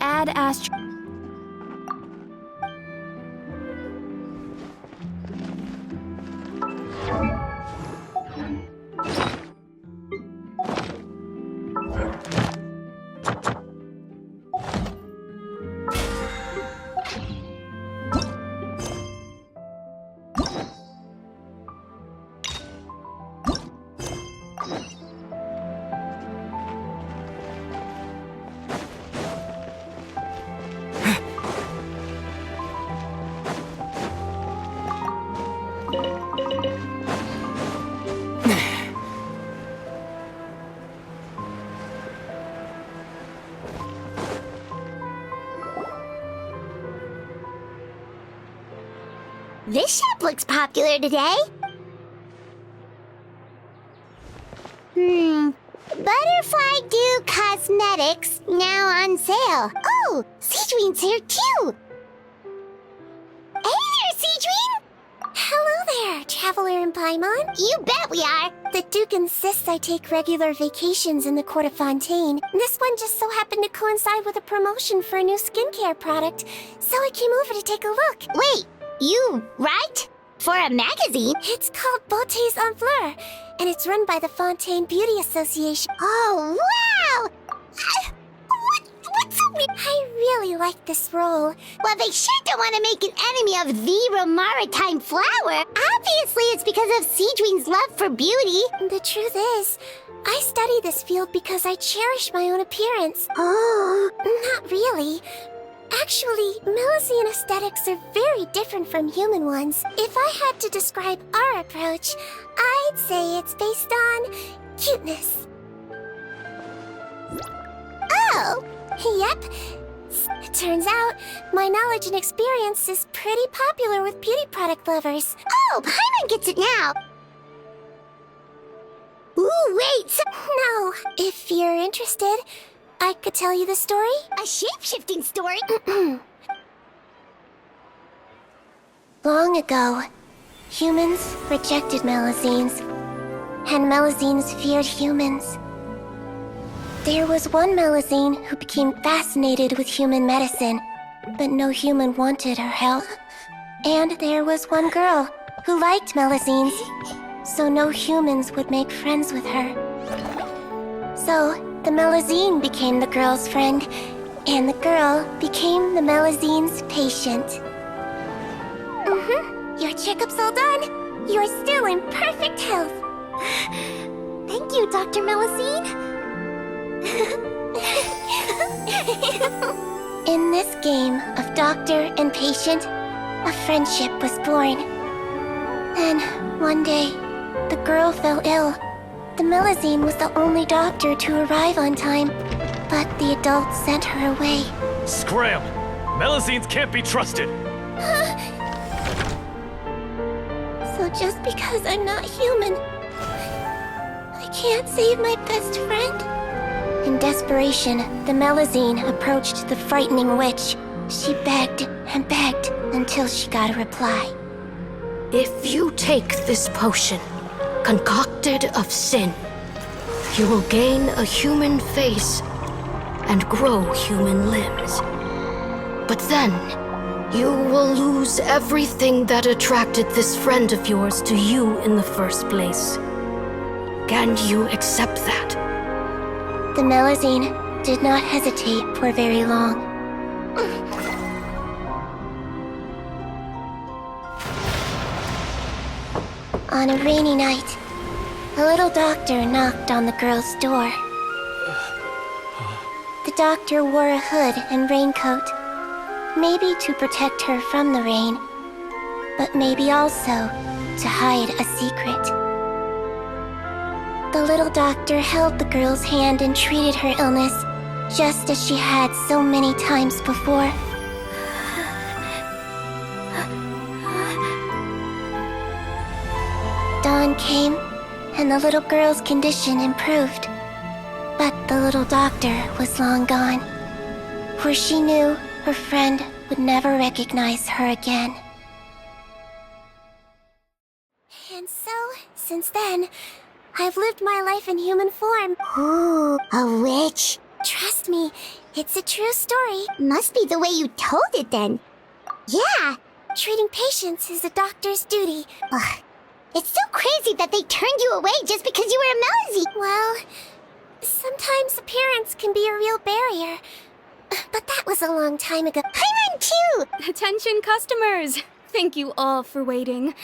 Add Astro. This shop looks popular today. Butterfly Dew Cosmetics now on sale. Oh, SIGEWINN'S here too. Hey there, SIGEWINN! Hello there, Traveler and Paimon. You bet we are. The Duke insists I take regular vacations in the Court of Fontaine. This one just so happened to coincide with a promotion for a new skincare product, so I came over to take a look. Wait, you write? For a magazine? It's called Beautés en Fleur, and it's run by the Fontaine Beauty Association. Oh, wow! What's so weird? I really like this role. Well, they sure don't want to make an enemy of the Maritime flower. Obviously, it's because of SIGEWINN'S love for beauty. The truth is, I study this field because I cherish my own appearance. Oh, not really. Actually, Melusine aesthetics are very different from human ones. If I had to describe our approach, I'd say it's based on cuteness. Oh! Yep. Turns out, my knowledge and experience is pretty popular with beauty product lovers. Oh, Paimon gets it now! Ooh, wait! No, if you're interested, I could tell you the story. A shape-shifting story? Long ago, humans rejected Melusines, and Melusines feared humans. There was one Melusine who became fascinated with human medicine, but no human wanted her help. And there was one girl who liked Melusines, so no humans would make friends with her. So, the Melusine became the girl's friend, and the girl became the Melusine's patient. Your checkup's all done. You're still in perfect health. Thank you, Dr. Melusine. In this game of doctor and patient, a friendship was born. Then, one day, the girl fell ill. The Melusine was the only doctor to arrive on time, but the adults sent her away. Scram! Melusines can't be trusted! So just because I'm not human, I can't save my best friend? In desperation, the Melusine approached the frightening witch. She begged and begged until she got a reply. If you take this potion, concocted of sin, you will gain a human face and grow human limbs. But then, you will lose everything that attracted this friend of yours to you in the first place. Can you accept that? The Melusine did not hesitate for very long. On a rainy night, a little doctor knocked on the girl's door. The doctor wore a hood and raincoat, maybe to protect her from the rain, but maybe also to hide a secret. The little doctor held the girl's hand and treated her illness, just as she had so many times before. Dawn came, and the little girl's condition improved. But the little doctor was long gone, for she knew her friend would never recognize her again. And so, since then, I've lived my life in human form. Ooh, a witch? Trust me, it's a true story. Must be the way you told it then. Yeah. Treating patients is a doctor's duty. Ugh. It's so crazy that they turned you away just because you were a Melody. Well, sometimes appearance can be a real barrier. But that was a long time ago. Paimon too! Attention customers! Thank you all for waiting.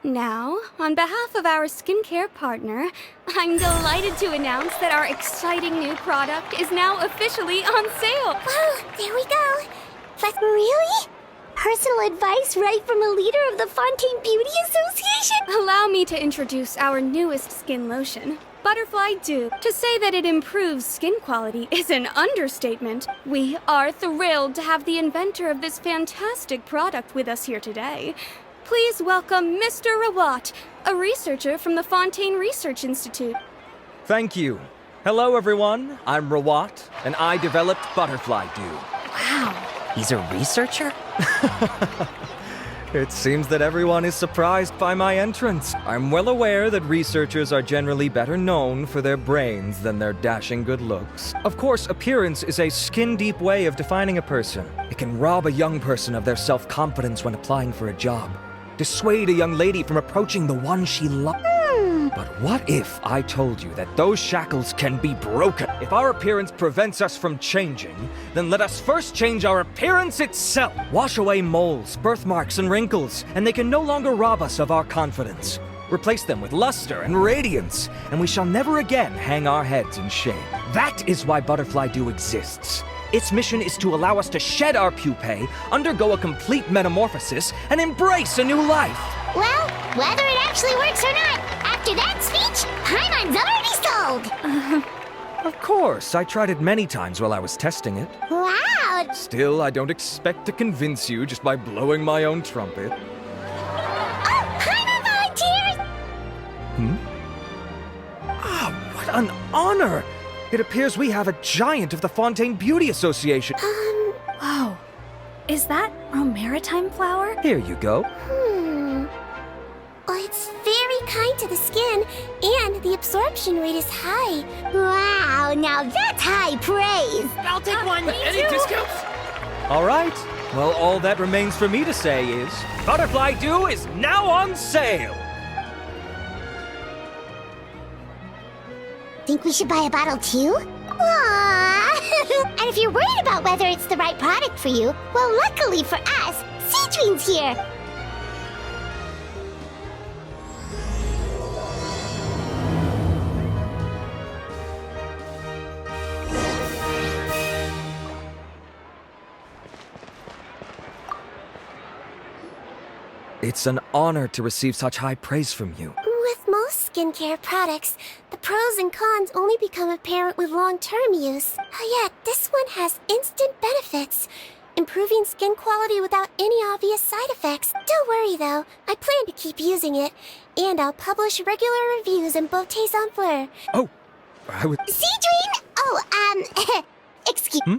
Now, on behalf of our skincare partner, I'm delighted to announce that our exciting new product is now officially on sale. Whoa, there we go. But really? Personal advice right from a leader of the Fontaine Beauty Association? Allow me to introduce our newest skin lotion, Butterfly Dew. To say that it improves skin quality is an understatement. We are thrilled to have the inventor of this fantastic product with us here today. Please welcome Mr. Rawat, a researcher from the Fontaine Research Institute. Thank you. Hello, everyone. I'm Rawat, and I developed Butterfly Dew. Wow, he's a researcher? It seems that everyone is surprised by my entrance. I'm well aware that researchers are generally better known for their brains than their dashing good looks. Of course, appearance is a skin-deep way of defining a person. It can rob a young person of their self-confidence when applying for a job, dissuade a young lady from approaching the one she loves. But what if I told you that those shackles can be broken? If our appearance prevents us from changing, then let us first change our appearance itself. Wash away moles, birthmarks, and wrinkles, and they can no longer rob us of our confidence. Replace them with luster and radiance, and we shall never again hang our heads in shame. That is why Butterfly Dew exists. Its mission is to allow us to shed our pupae, undergo a complete metamorphosis, and embrace a new life. Well, whether it actually works or not, after that speech, Paimon's already sold! Of course, I tried it many times while I was testing it. Wow! Still, I don't expect to convince you just by blowing my own trumpet. Oh, Paimon volunteers! Ah, what an honor! It appears we have a giant of the Fontaine Beauty Association. Wow, is that a maritime flower? Here you go. Well, it's very kind to the skin, and the absorption rate is high. Wow, now that's high praise! I'll take one. Any discounts? All right. Well, all that remains for me to say is, Butterfly Dew is now on sale! Think we should buy a bottle too? Aww. And if you're worried about whether it's the right product for you, well, luckily for us, SIGEWINN'S here! It's an honor to receive such high praise from you. With most skincare products, the pros and cons only become apparent with long-term use. Yet, this one has instant benefits, improving skin quality without any obvious side effects. Don't worry though, I plan to keep using it, and I'll publish regular reviews in Beauté Sans Fleur. Oh, I would... SIGEWINN? Oh, excuse...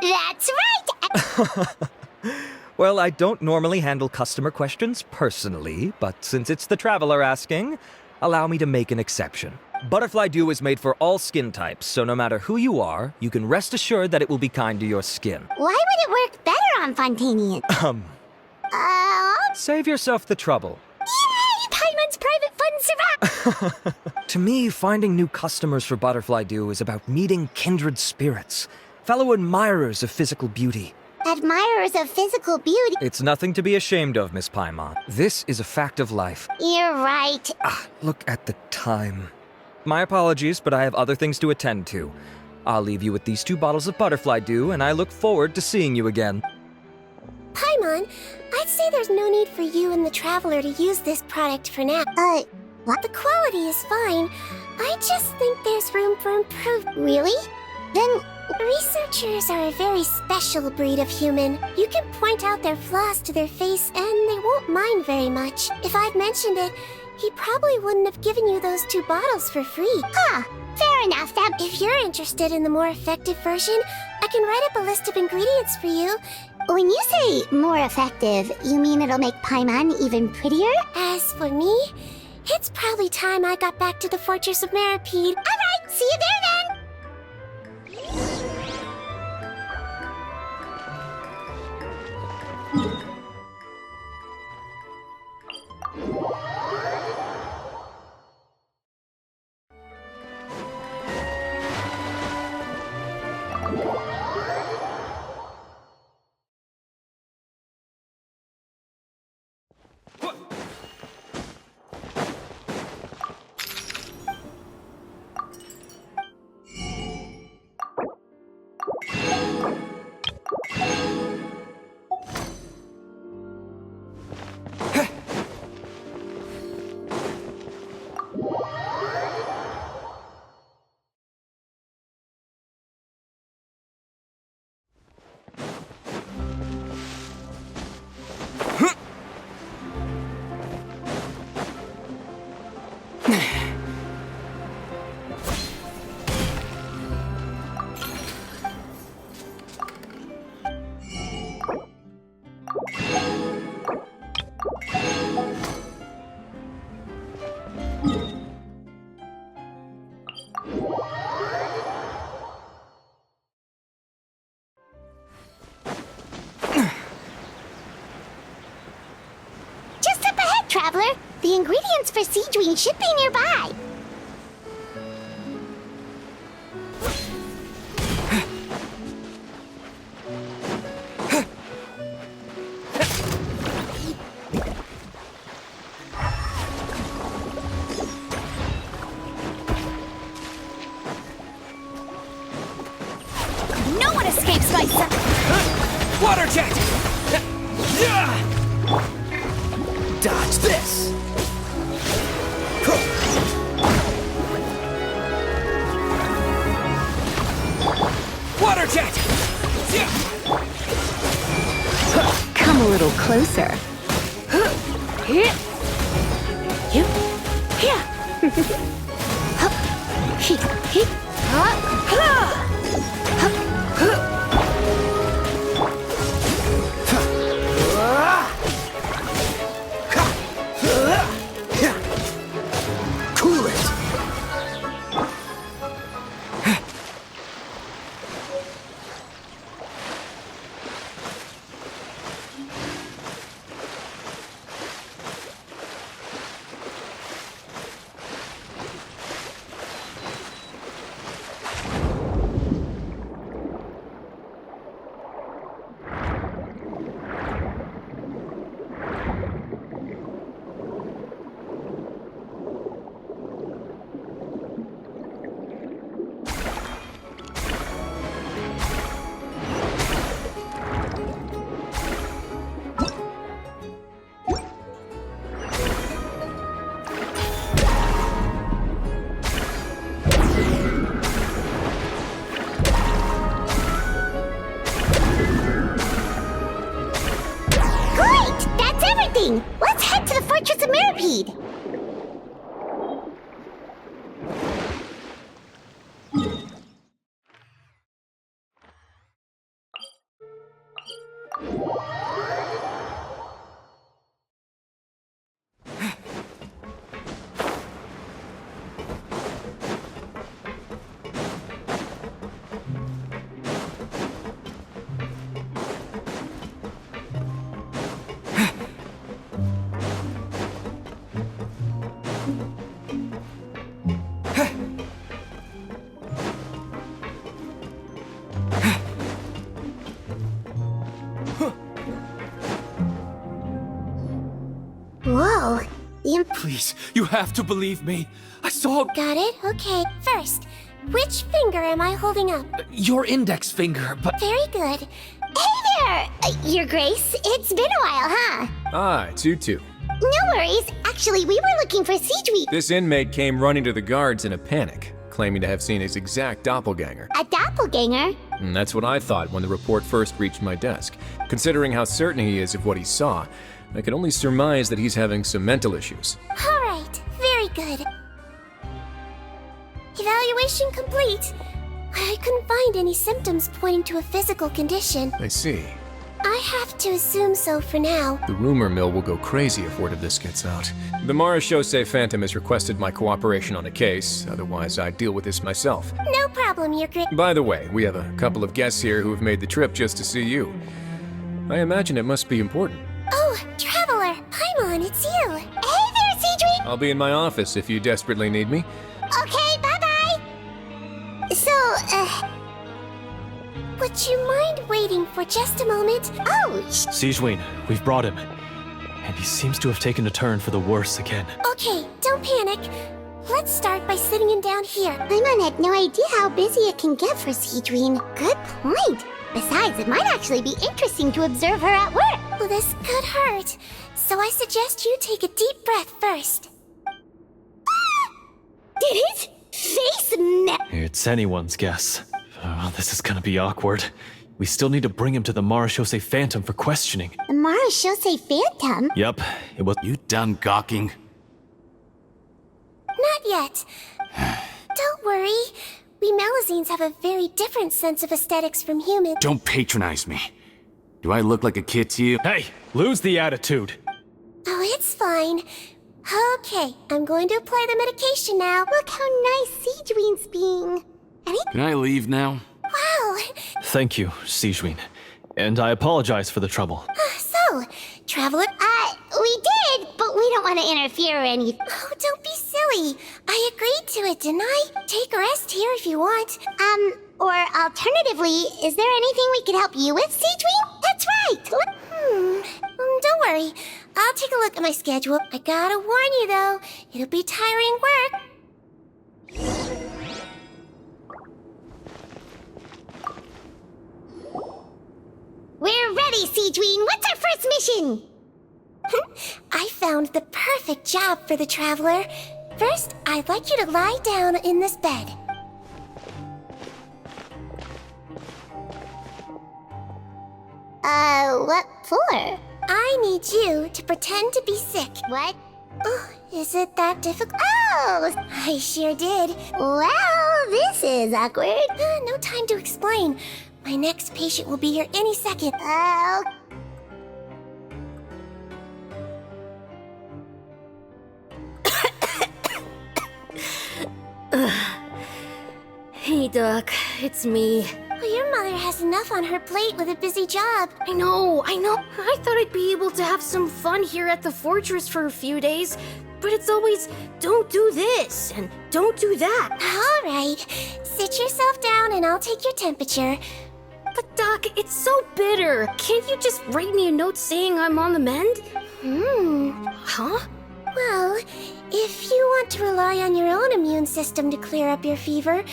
That's right! Well, I don't normally handle customer questions personally, but since it's the traveler asking, allow me to make an exception. Butterfly Dew is made for all skin types, so no matter who you are, you can rest assured that it will be kind to your skin. Why would it work better on Fontainian? Save yourself the trouble. Yay! Paimon's private funds survive! To me, finding new customers for Butterfly Dew is about meeting kindred spirits, fellow admirers of physical beauty. Admirers of physical beauty. It's nothing to be ashamed of, Miss Paimon. This is a fact of life. You're right. Look at the time. My apologies, but I have other things to attend to. I'll leave you with these 2 bottles of Butterfly Dew, and I look forward to seeing you again. Paimon, I'd say there's no need for you and the Traveler to use this product for now. What? The quality is fine. I just think there's room for improvement. Really? Then... Researchers are a very special breed of human. You can point out their flaws to their face and they won't mind very much. If I'd mentioned it, he probably wouldn't have given you those 2 bottles for free. Fair enough. If you're interested in the more effective version, I can write up a list of ingredients for you. When you say more effective, you mean it'll make Paimon even prettier? As for me, it's probably time I got back to the Fortress of Meripede. Alright, see you there then! Just up ahead, traveler. The ingredients for SIGEWINN'S should be nearby. No one escapes my sight. Water jet! Dodge this! Water jet! Come a little closer. Cool it! Let's head to the Fortress of Mirapede. Whoa. Please, you have to believe me. I saw Got it? Okay. First, which finger am I holding up? your index finger, but... Very good. Hey there! Your Grace, it's been a while, huh? Ah, it's you two. No worries. Actually, we were looking for SIGEWINN'S. This inmate came running to the guards in a panic, claiming to have seen his exact doppelganger. A doppelganger? And that's what I thought when the report first reached my desk. Considering how certain he is of what he saw, I could only surmise that he's having some mental issues. All right. Very good. Evaluation complete. I couldn't find any symptoms pointing to a physical condition. I see. I have to assume so for now. The rumor mill will go crazy if word of this gets out. The Marechaussee Phantom has requested my cooperation on a case, otherwise I'd deal with this myself. No problem, Your Grace. By the way, we have a couple of guests here who have made the trip just to see you. I imagine it must be important. Oh, Traveler! Paimon, it's you! Hey there, SIGEWINN'S! I'll be in my office if you desperately need me. Okay, bye-bye! So, would you mind waiting for just a moment? Oh, Sigewinne, we've brought him. And he seems to have taken a turn for the worse again. okay, don't panic. Let's start by sitting him down here. Paimon had no idea how busy it can get for Sigewinne. Good point. Besides, it might actually be interesting to observe her at work. Well, this could hurt. So I suggest you take a deep breath first. Did his face melt? It's anyone's guess. This is gonna be awkward. We still need to bring him to the Marachose Phantom for questioning. The Marachose Phantom? Yep, it was. You done gawking? Not yet. Don't worry. We Melazines have a very different sense of aesthetics from humans. Don't patronize me. Do I look like a kid to you? Hey, lose the attitude. Oh, it's fine. Okay, I'm going to apply the medication now. Look how nice Sigewinne's being. Can I leave now? Wow. Thank you, Sigewinne. And I apologize for the trouble. So, Traveler... we did, but we don't want to interfere or anything. Oh, don't be silly. I agreed to it, didn't I? Take a rest here if you want. Or alternatively, is there anything we could help you with, Sigewinne? That's right. Don't worry. I'll take a look at my schedule. I gotta warn you, though. It'll be tiring work. We're ready, Sigewinne. What's our first mission? I found the perfect job for the Traveler. First, I'd like you to lie down in this bed. What for? I need you to pretend to be sick. What? Oh, is it that difficult? Oh, I sure did. Well, this is awkward. No time to explain. My next patient will be here any second. Hey, Doc. It's me. Well, your mother has enough on her plate with a busy job. I know. I thought I'd be able to have some fun here at the fortress for a few days, but it's always, don't do this, and don't do that. All right. Sit yourself down and I'll take your temperature. But Doc, it's so bitter. Can't you just write me a note saying I'm on the mend? Huh? Well, if you want to rely on your own immune system to clear up your fever,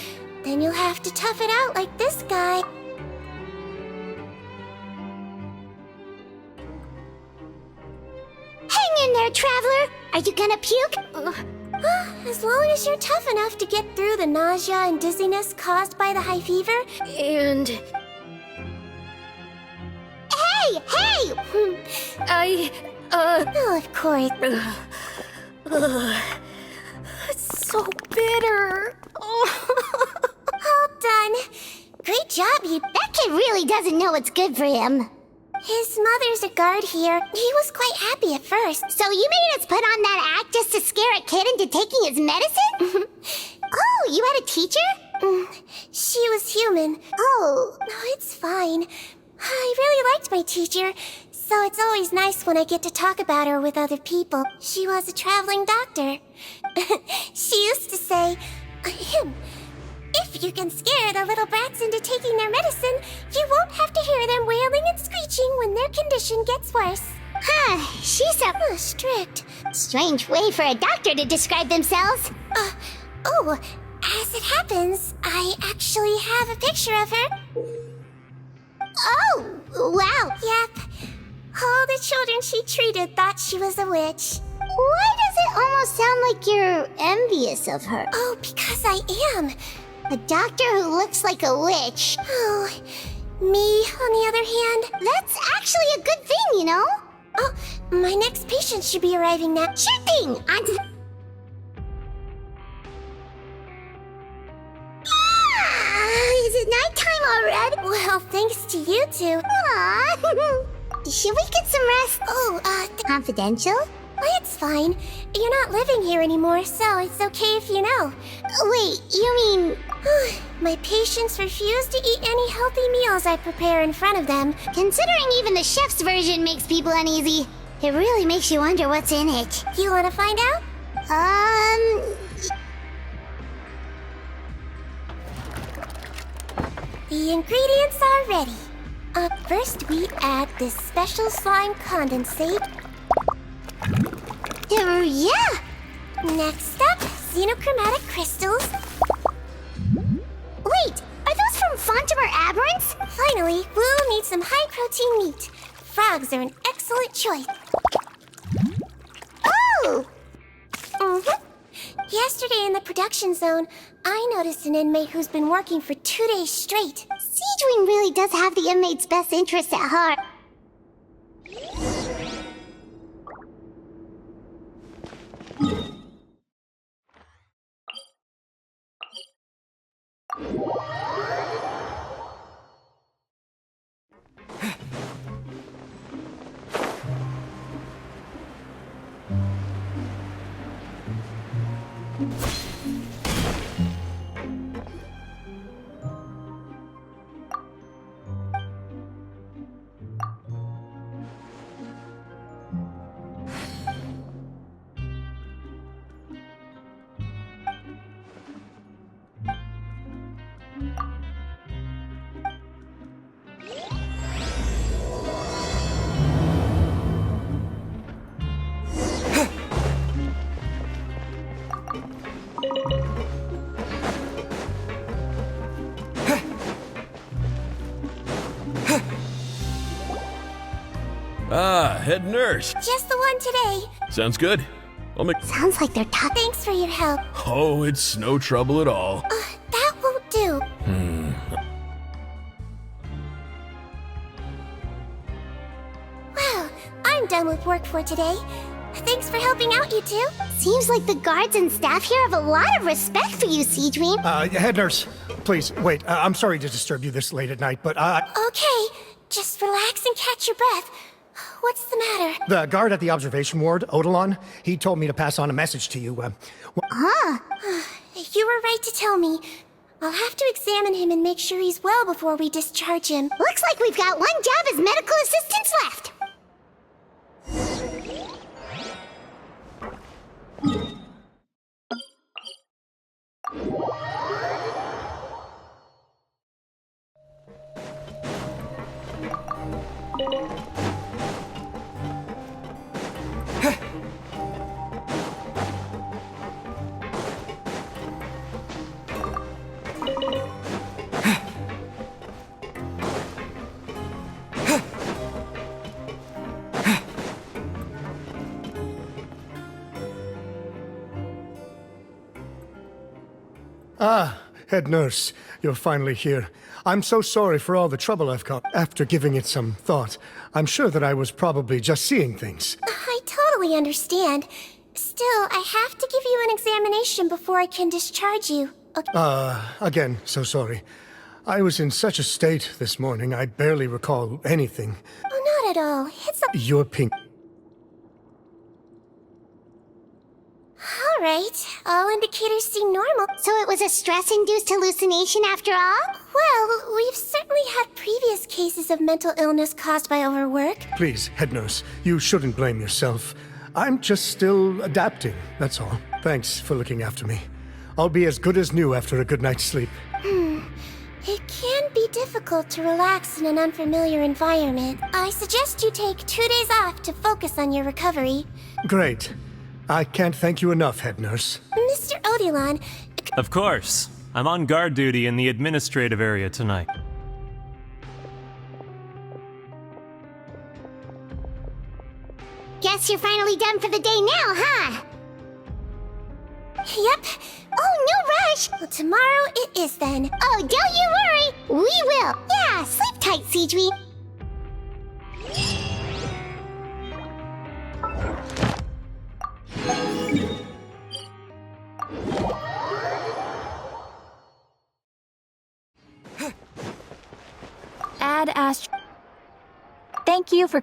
then you'll have to tough it out like this guy. Hang in there, Traveler! Are you gonna puke? As long as you're tough enough to get through the nausea and dizziness caused by the high fever. And... Hey! Oh, of course. It's so bitter. All done. Great job, you. That kid really doesn't know what's good for him. His mother's a guard here. He was quite happy at first. So you made us put on that act just to scare a kid into taking his medicine? Oh, you had a teacher? She was human. Oh. No, it's fine. I really liked my teacher, so it's always nice when I get to talk about her with other people. She was a traveling doctor. She used to say, if you can scare the little brats into taking their medicine, you won't have to hear them wailing and screeching when their condition gets worse. She's a strict. Strange way for a doctor to describe themselves. As it happens, I actually have a picture of her. Oh, wow. Yep. All the children she treated thought she was a witch. Why does it almost sound like you're envious of her? Oh, because I am. A doctor who looks like a witch. Oh, me, on the other hand, that's actually a good thing, you know? Oh, my next patient should be arriving now. Sure thing! Is it nighttime already? Well, thanks to you two. Aww. Should we get some rest? Confidential? It's fine. You're not living here anymore, so it's okay if you know. Wait, you mean... My patients refuse to eat any healthy meals I prepare in front of them. Considering even the chef's version makes people uneasy, it really makes you wonder what's in it. You want to find out? The ingredients are ready. First we add this special slime condensate. Yeah! Next up, xenochromatic crystals. Wait, are those from Fontamer Aberrants? Finally, we'll need some high-protein meat. Frogs are an excellent choice. Oh! Yesterday in the production zone, I noticed an inmate who's been working for 2 days straight. Sigewinne really does have the inmate's best interests at heart. Ah, head nurse. Just the one today. Sounds good. I'll make. Sounds like they're tough. Thanks for your help. Oh, it's no trouble at all. That won't do. Well, I'm done with work for today. Thanks for helping out, you two. Seems like the guards and staff here have a lot of respect for you, Sigewinne. Head nurse, please, wait. I'm sorry to disturb you this late at night, but Okay, just relax and catch your breath. What's the matter? the guard at the observation ward, Odilon, he told me to pass on a message to you. You were right to tell me. I'll have to examine him and make sure he's well before we discharge him. Looks like we've got one job as medical assistants left. Head nurse, you're finally here. I'm so sorry for all the trouble I've caused. After giving it some thought, I'm sure that I was probably just seeing things. I totally understand. Still, I have to give you an examination before I can discharge you. Okay. Again, so sorry. I was in such a state this morning, I barely recall anything. Oh, not at all. It's You're pink. all right. All indicators seem normal. So it was a stress-induced hallucination after all? Well, we've certainly had previous cases of mental illness caused by overwork. Please, head nurse, you shouldn't blame yourself. I'm just still adapting, that's all. Thanks for looking after me. I'll be as good as new after a good night's sleep. It can be difficult to relax in an unfamiliar environment. I suggest you take 2 days off to focus on your recovery. Great. I can't thank you enough, head nurse. Mr. Odilon, Of course. I'm on guard duty in the administrative area tonight. guess you're finally done for the day now, huh? Yep. Oh, no rush. Well, tomorrow it is then. Oh, don't you worry. We will. Yeah, sleep tight, Sigewinne. Ad Ast. Thank you for.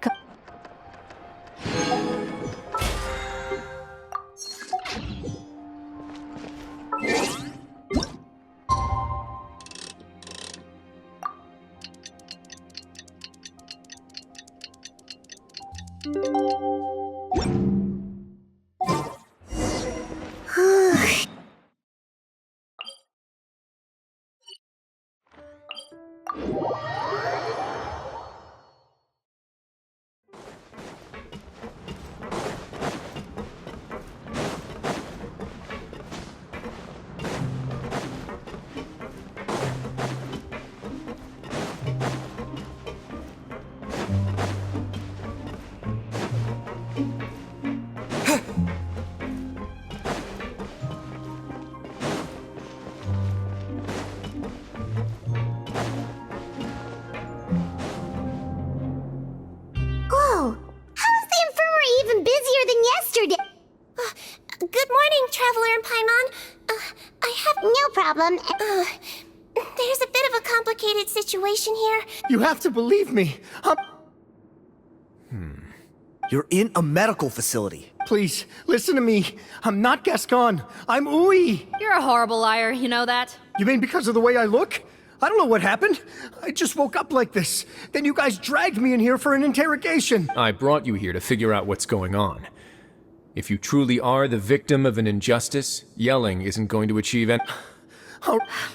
Whoa! How is the infirmary even busier than yesterday? Good morning, Traveler and Paimon. I have no problem. There's a bit of a complicated situation here. You have to believe me. You're in a medical facility. Please, listen to me. I'm not Gascon. I'm Uy. You're a horrible liar, you know that? You mean because of the way I look? I don't know what happened. I just woke up like this. Then you guys dragged me in here for an interrogation. I brought you here to figure out what's going on. If you truly are the victim of an injustice, yelling isn't going to achieve any—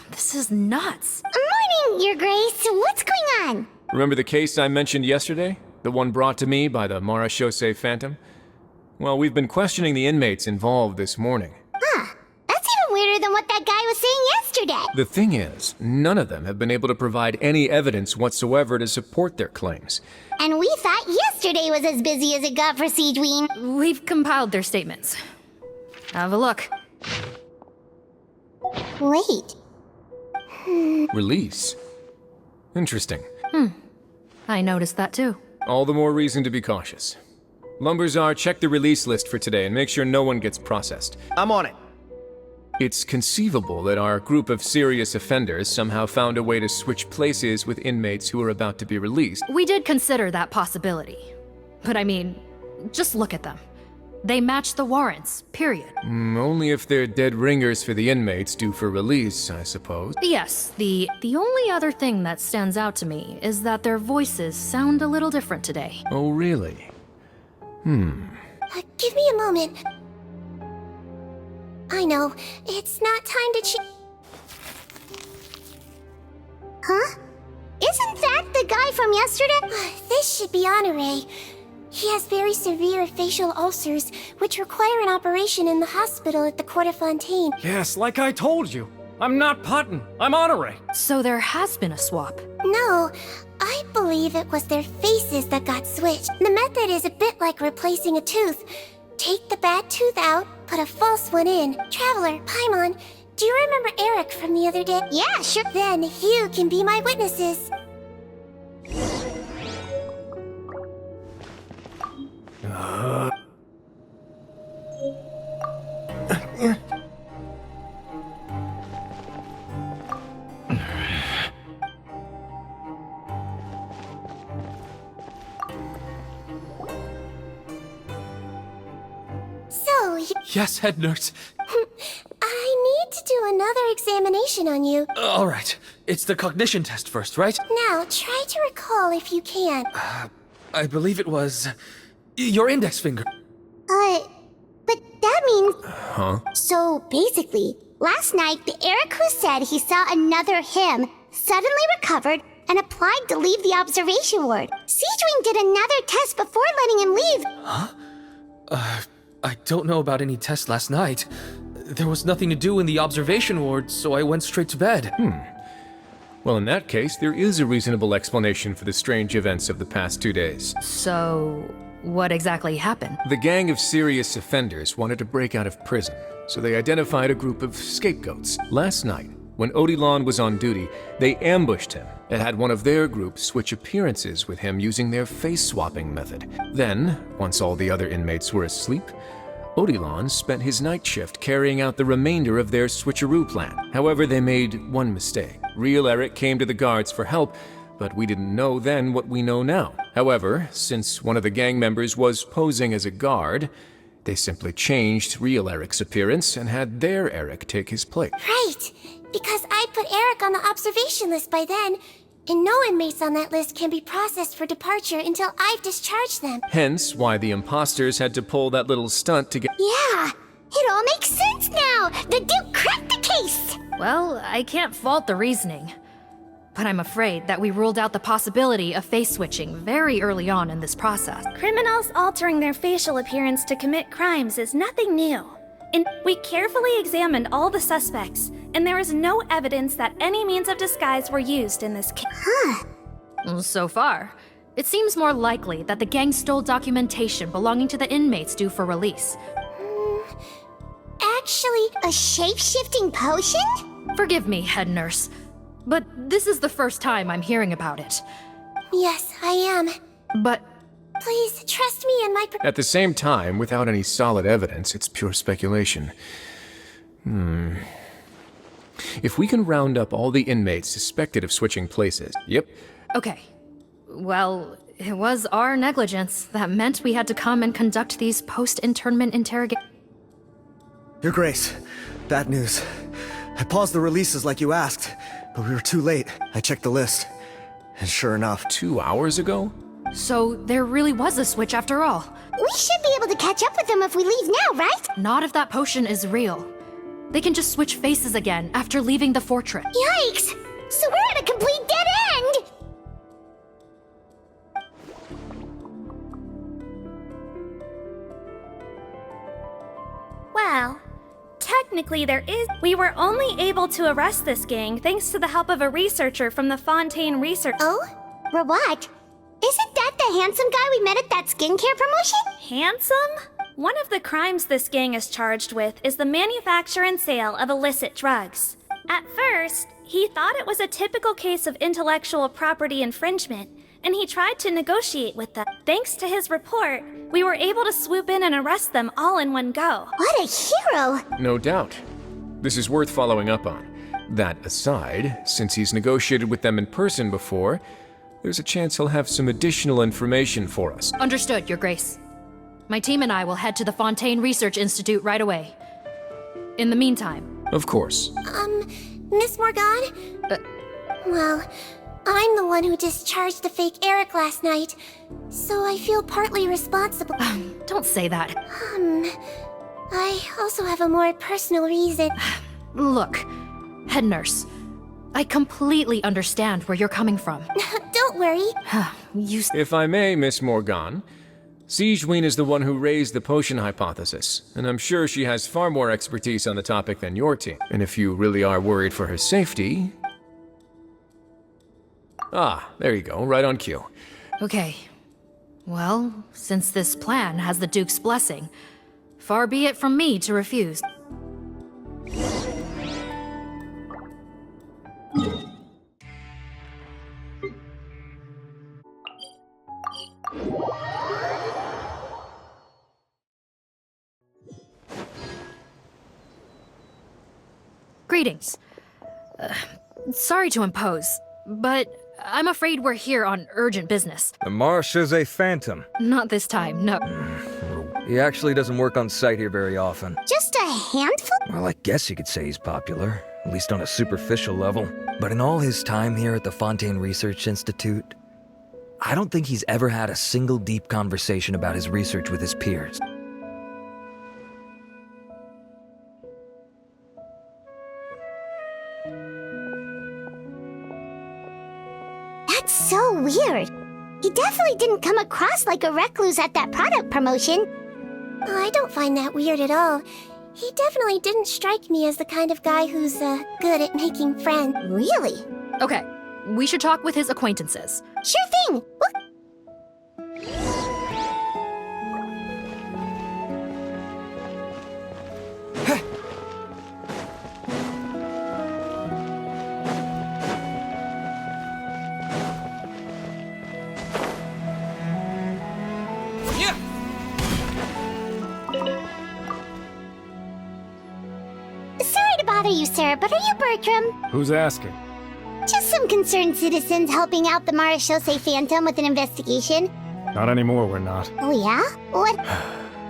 This is nuts. Morning, Your Grace. What's going on? Remember the case I mentioned yesterday? The one brought to me by the Marachose Phantom? Well, we've been questioning the inmates involved this morning. That's even weirder than what that guy was saying yesterday. The thing is, none of them have been able to provide any evidence whatsoever to support their claims. And we thought yesterday was as busy as it got for SIGEWINNE. We've compiled their statements. Have a look. Wait. Release? Interesting. I noticed that too. All the more reason to be cautious. Lumberzar, check the release list for today and make sure no one gets processed. I'm on it. It's conceivable that our group of serious offenders somehow found a way to switch places with inmates who are about to be released. We did consider that possibility. But I mean, just look at them. They match the warrants, period. Only if they're dead ringers for the inmates due for release, I suppose. Yes, the only other thing that stands out to me is that their voices sound a little different today. Oh, really? Give me a moment. I know, it's not time to Huh? Isn't that the guy from yesterday? This should be Honore. He has very severe facial ulcers, which require an operation in the hospital at the Court Fontaine. Yes, like I told you. I'm not Putton. I'm Honore. So there has been a swap. No, I believe it was their faces that got switched. The method is a bit like replacing a tooth. Take the bad tooth out, put a false one in. Traveler, Paimon, do you remember Eric from the other day? Yeah, sure. Then you can be my witnesses. So, Yes, head nurse. I need to do another examination on you. All right. It's the cognition test first, right? Now, try to recall if you can. I believe it was your index finger. But that means... Huh? So, basically, last night, the Eric who said he saw another him suddenly recovered and applied to leave the observation ward. SIGEWINNE did another test before letting him leave. I don't know about any test last night. There was nothing to do in the observation ward, so I went straight to bed. Well, in that case, there is a reasonable explanation for the strange events of the past 2 days. So, what exactly happened? The gang of serious offenders wanted to break out of prison, so they identified a group of scapegoats. Last night, when Odilon was on duty, they ambushed him and had one of their group switch appearances with him using their face-swapping method. Then, once all the other inmates were asleep, Odilon spent his night shift carrying out the remainder of their switcheroo plan. However, they made one mistake. Real Eric came to the guards for help, but we didn't know then what we know now. However, since one of the gang members was posing as a guard, they simply changed Real Eric's appearance and had their Eric take his place. Right, because I put Eric on the observation list by then, and no inmates on that list can be processed for departure until I've discharged them. Hence why the imposters had to pull that little stunt to get— Yeah, it all makes sense now. The Duke cracked the case. Well, I can't fault the reasoning. But I'm afraid that we ruled out the possibility of face switching very early on in this process. Criminals altering their facial appearance to commit crimes is nothing new. And we carefully examined all the suspects, and there is no evidence that any means of disguise were used in this case. So far, it seems more likely that the gang stole documentation belonging to the inmates due for release. Actually, a shape-shifting potion? Forgive me, head nurse, but this is the first time I'm hearing about it. Yes, I am. But please, trust me and my... At the same time, without any solid evidence, it's pure speculation. If we can round up all the inmates suspected of switching places... Yep. Okay. Well, it was our negligence that meant we had to come and conduct these post-internment interrogations. Your Grace, bad news. I paused the releases like you asked, but we were too late. I checked the list, and sure enough... 2 hours ago? So there really was a switch after all. We should be able to catch up with them if we leave now, right? Not if that potion is real. They can just switch faces again after leaving the fortress. Yikes! So we're at a complete dead end! Well, technically there is. We were only able to arrest this gang thanks to the help of a researcher from the Fontaine Research. Oh? What? Isn't that the handsome guy we met at that skincare promotion? Handsome? One of the crimes this gang is charged with is the manufacture and sale of illicit drugs. At first, he thought it was a typical case of intellectual property infringement, and he tried to negotiate with them. Thanks to his report, we were able to swoop in and arrest them all in one go. What a hero! No doubt. This is worth following up on. That aside, since he's negotiated with them in person before, there's a chance he'll have some additional information for us. Understood, Your Grace. My team and I will head to the Fontaine Research Institute right away. In the meantime... Of course. Miss Morgan? Well, I'm the one who discharged the fake Eric last night, so I feel partly responsible. Don't say that. I also have a more personal reason. Look, head nurse, I completely understand where you're coming from. Don't worry. If I may, Miss Morgan, SIGEWINNE is the one who raised the potion hypothesis, and I'm sure she has far more expertise on the topic than your team. And if you really are worried for her safety... Ah, there you go, right on cue. Okay. Well, since this plan has the Duke's blessing, far be it from me to refuse. Greetings. Sorry to impose, but I'm afraid we're here on urgent business. The Marechaussee Phantom. Not this time, no. He actually doesn't work on site here very often. Just a handful? Well, I guess you could say he's popular, at least on a superficial level. But in all his time here at the Fontaine Research Institute, I don't think he's ever had a single deep conversation about his research with his peers. That's so weird. He definitely didn't come across like a recluse at that product promotion. I don't find that weird at all. He definitely didn't strike me as the kind of guy who's, good at making friends. Really? Okay, we should talk with his acquaintances. Sure thing! Sorry to bother you, sir, but are you Bertram? Who's asking? Just some concerned citizens helping out the Marechaussee Phantom with an investigation. Not anymore, we're not. Oh yeah? What?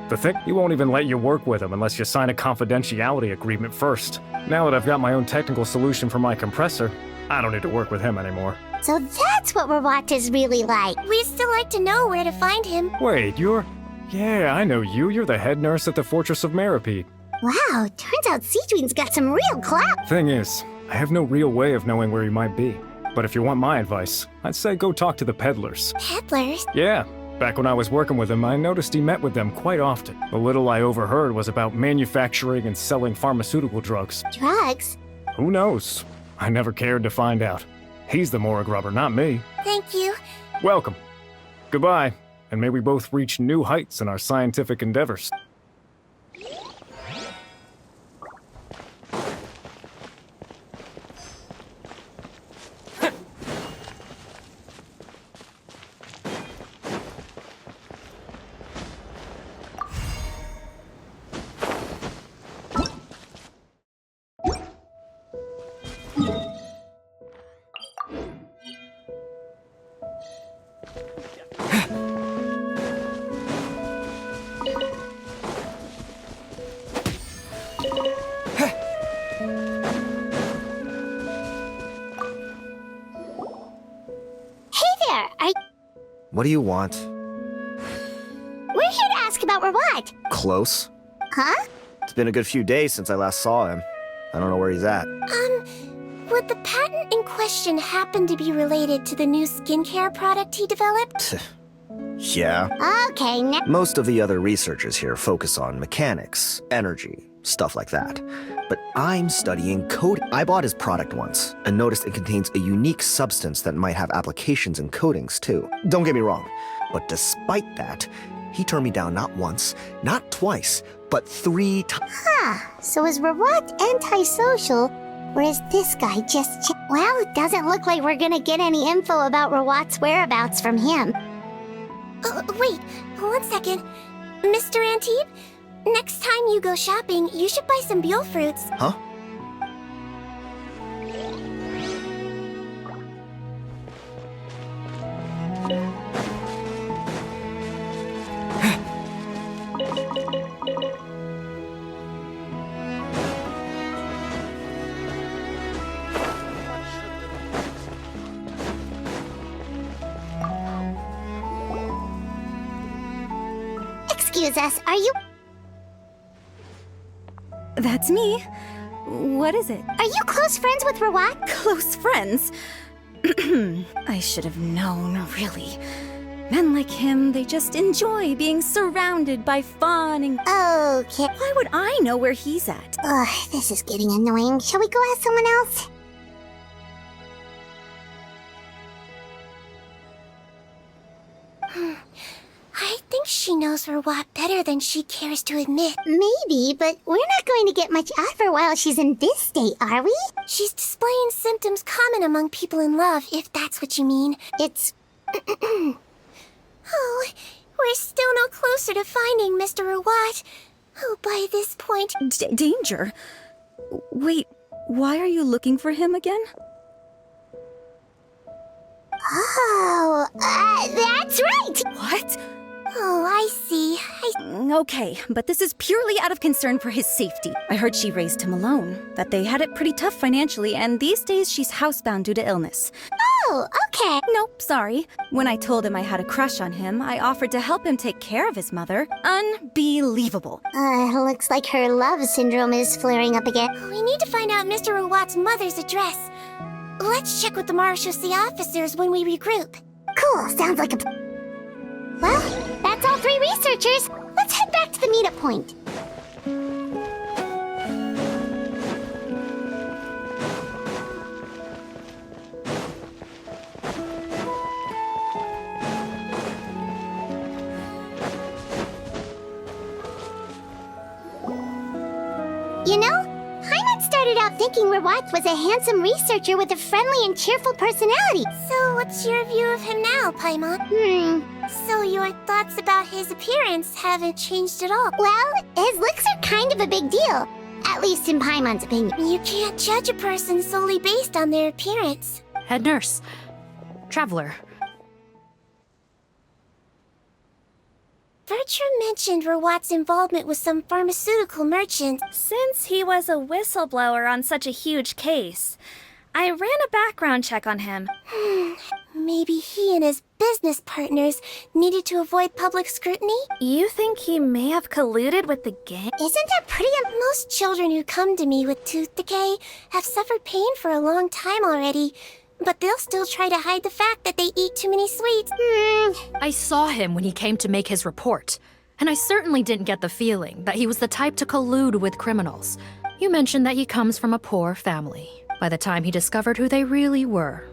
The thing, he won't even let you work with him unless you sign a confidentiality agreement first. Now that I've got my own technical solution for my compressor, I don't need to work with him anymore. So that's what Rawat is really like. We'd still like to know where to find him. Wait, you're... Yeah, I know you. You're the head nurse at the Fortress of Meripede. Wow, turns out SIGEWINN'S got some real clout. Thing is, I have no real way of knowing where he might be. But if you want my advice, I'd say go talk to the peddlers. Peddlers? Yeah. Back when I was working with him, I noticed he met with them quite often. The little I overheard was about manufacturing and selling pharmaceutical drugs. Drugs? Who knows? I never cared to find out. He's the Mora grubber, not me. Thank you. Welcome. Goodbye, and may we both reach new heights in our scientific endeavors. What do you want? We're here to ask about Rawat. Close? Huh? It's been a good few days since I last saw him. I don't know where he's at. Would the patent in question happen to be related to the new skincare product he developed? Yeah. Okay, now... Most of the other researchers here focus on mechanics, energy, stuff like that. But I'm studying coding. I bought his product once and noticed it contains a unique substance that might have applications in coatings too. Don't get me wrong, but despite that, he turned me down not once, not twice, but 3 times. Huh, so is Rawat antisocial, or is this guy just... Well, it doesn't look like we're gonna get any info about Rawat's whereabouts from him. Wait, 1 second. Mr. Antibes? Next time you go shopping, you should buy some Buell fruits. Huh? Excuse us, are you... That's me. What is it? Are you close friends with Rawat? Close friends? I should have known, really. Men like him, they just enjoy being surrounded by fun and... Okay. Why would I know where he's at? Ugh, this is getting annoying. Shall we go ask someone else? I think she knows Rawat better than she cares to admit. Maybe, but we're not going to get much out of her while she's in this state, are we? She's displaying symptoms common among people in love, if that's what you mean. It's... Oh, we're still no closer to finding Mr. Rawat. Oh, by this point... Danger? Wait, why are you looking for him again? Oh, that's right! What? Oh, I see. Okay, but this is purely out of concern for his safety. I heard she raised him alone, that they had it pretty tough financially, and these days she's housebound due to illness. Oh, okay. Nope, sorry. When I told him I had a crush on him, I offered to help him take care of his mother. Unbelievable. Looks like her love syndrome is flaring up again. We need to find out Mr. Rawat's mother's address. Let's check with the marechaussee officers when we regroup. Cool, sounds like a... Well, that's all 3 researchers. Let's head back to the meetup point. You know, Paimon started out thinking Rawat was a handsome researcher with a friendly and cheerful personality. So what's your view of him now, Paimon? So your thoughts about his appearance haven't changed at all? Well, his looks are kind of a big deal. At least in Paimon's opinion. You can't judge a person solely based on their appearance. Head nurse. Traveler. Bertram mentioned Rawat's involvement with some pharmaceutical merchant. Since he was a whistleblower on such a huge case, I ran a background check on him. Maybe he and his business partners needed to avoid public scrutiny? You think he may have colluded with the gang? Isn't that pretty? Most children who come to me with tooth decay have suffered pain for a long time already. but they'll still try to hide the fact that they eat too many sweets. I saw him when he came to make his report, and I certainly didn't get the feeling that he was the type to collude with criminals. You mentioned that he comes from a poor family. By the time he discovered who they really were,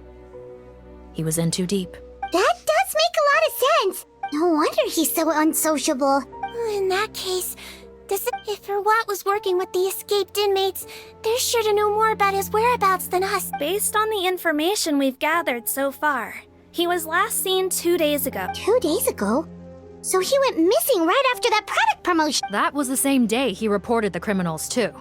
he was in too deep. That does make a lot of sense. No wonder he's so unsociable. In that case, if Verwat was working with the escaped inmates, they're sure to know more about his whereabouts than us. Based on the information we've gathered so far, he was last seen 2 days ago. 2 days ago? So he went missing right after that product promotion. That was the same day he reported the criminals, too.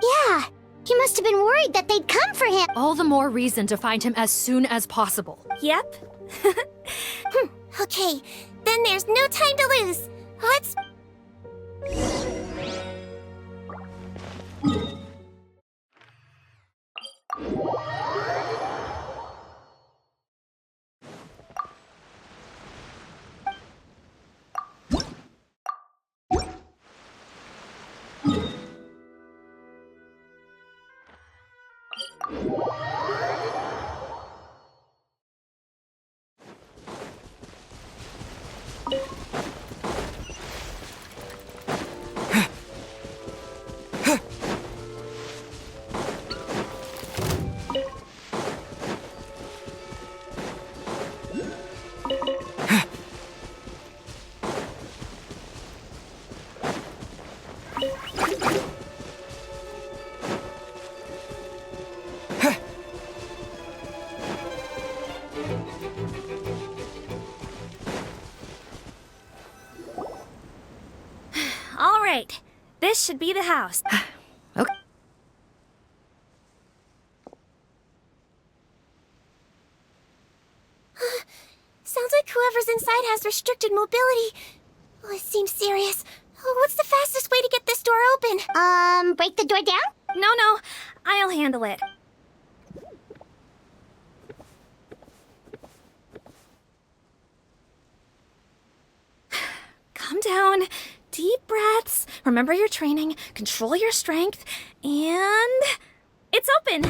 Yeah, he must have been worried that they'd come for him. All the more reason to find him as soon as possible. Yep. Okay, then there's no time to lose. Let's... All right, this should be the house. Okay. Sounds like whoever's inside has restricted mobility. Oh, it seems serious. Oh, what's the fastest way to get this door open? Break the door down? No, I'll handle it. Calm down. Deep breaths. Remember your training. Control your strength. And... it's open!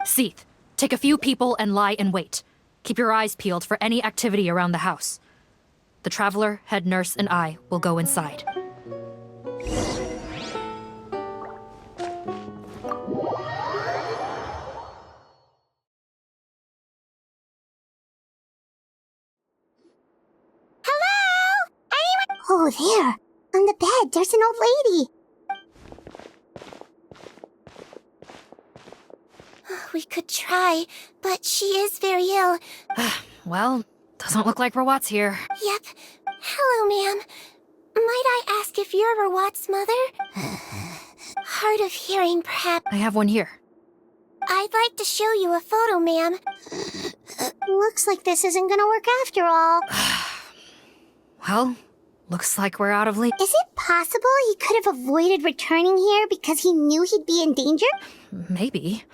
Seath, take a few people and lie in wait. Keep your eyes peeled for any activity around the house. The Traveler, head nurse, and I will go inside. Oh, there. On the bed, there's an old lady. We could try, but she is very ill. Well, doesn't look like Rawat's here. Yep. Hello, ma'am. Might I ask if you're Rawat's mother? Hard of hearing, perhaps. I have one here. I'd like to show you a photo, ma'am. Looks like this isn't gonna work after all. Well, looks like we're out of leave. Is it possible he could have avoided returning here because he knew he'd be in danger? Maybe.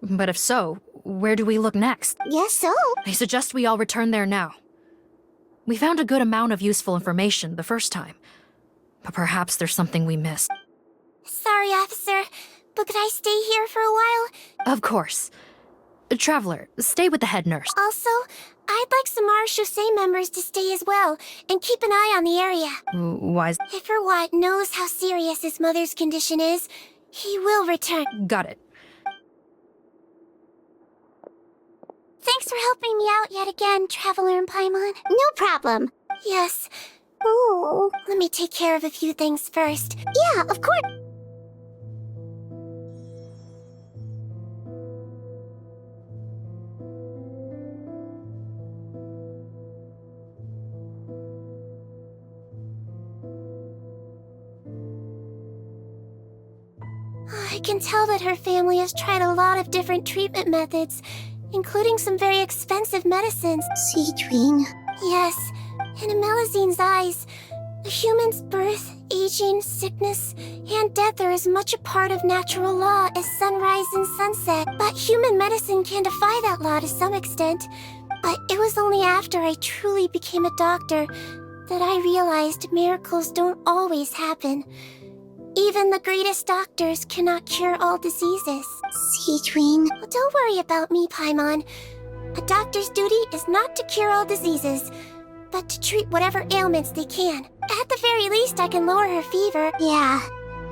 But if so, where do we look next? Yes, so. I suggest we all return there now. We found a good amount of useful information the first time, but perhaps there's something we missed. Sorry, officer, but could I stay here for a while? Of course. Traveler, stay with the head nurse. Also, I'd like some Marechaussee members to stay as well, and keep an eye on the area. Why? If Verwat knows how serious his mother's condition is, he will return. Got it. Thanks for helping me out yet again, Traveler and Paimon. No problem. Yes. Oh, let me take care of a few things first. Yeah, of course. I can tell that her family has tried a lot of different treatment methods, including some very expensive medicines. Sigewinne. Yes, and in Melizine's eyes, a human's birth, aging, sickness, and death are as much a part of natural law as sunrise and sunset. But human medicine can defy that law to some extent. But it was only after I truly became a doctor that I realized miracles don't always happen. Even the greatest doctors cannot cure all diseases. Sigewinne. Well, don't worry about me, Paimon. A doctor's duty is not to cure all diseases, but to treat whatever ailments they can. At the very least, I can lower her fever. Yeah.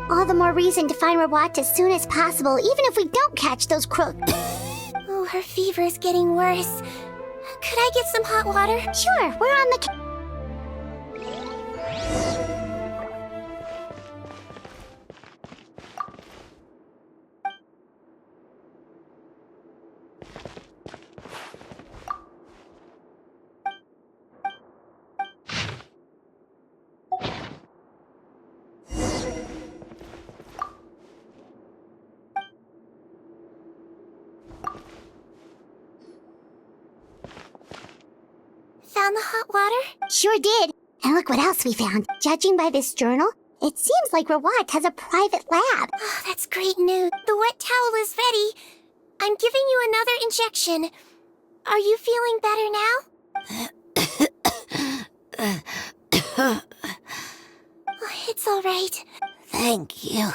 All the more reason to find Rawat as soon as possible, even if we don't catch those crooks. Oh, her fever is getting worse. Could I get some hot water? Sure, we're on the... Found the hot water? Sure did. And look what else we found. Judging by this journal, it seems like Rawat has a private lab. Oh, that's great news. The wet towel is ready. I'm giving you another injection. Are you feeling better now? Oh, it's all right. Thank you.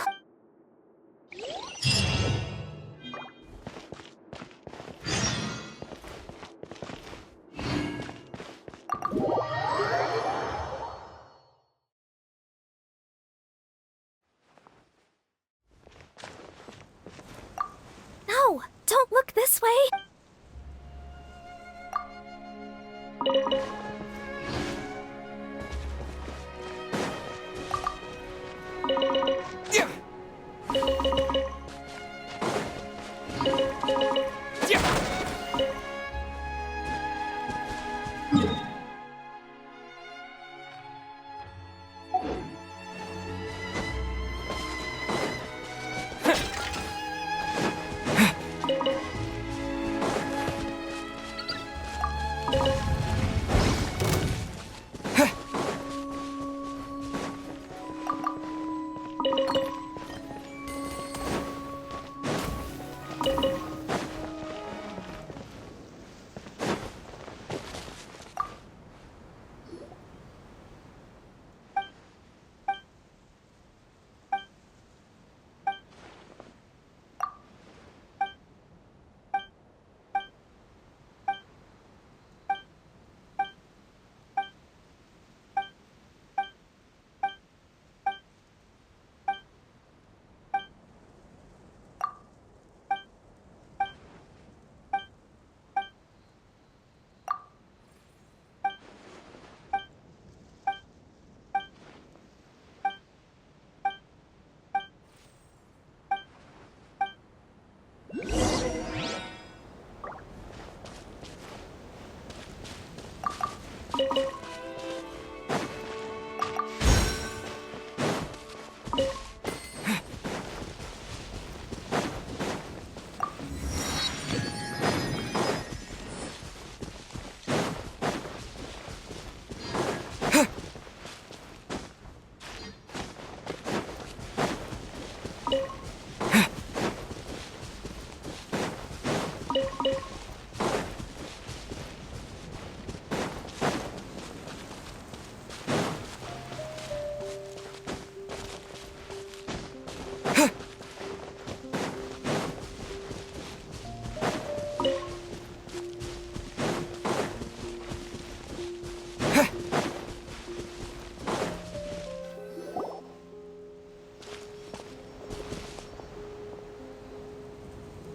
No, don't look this way.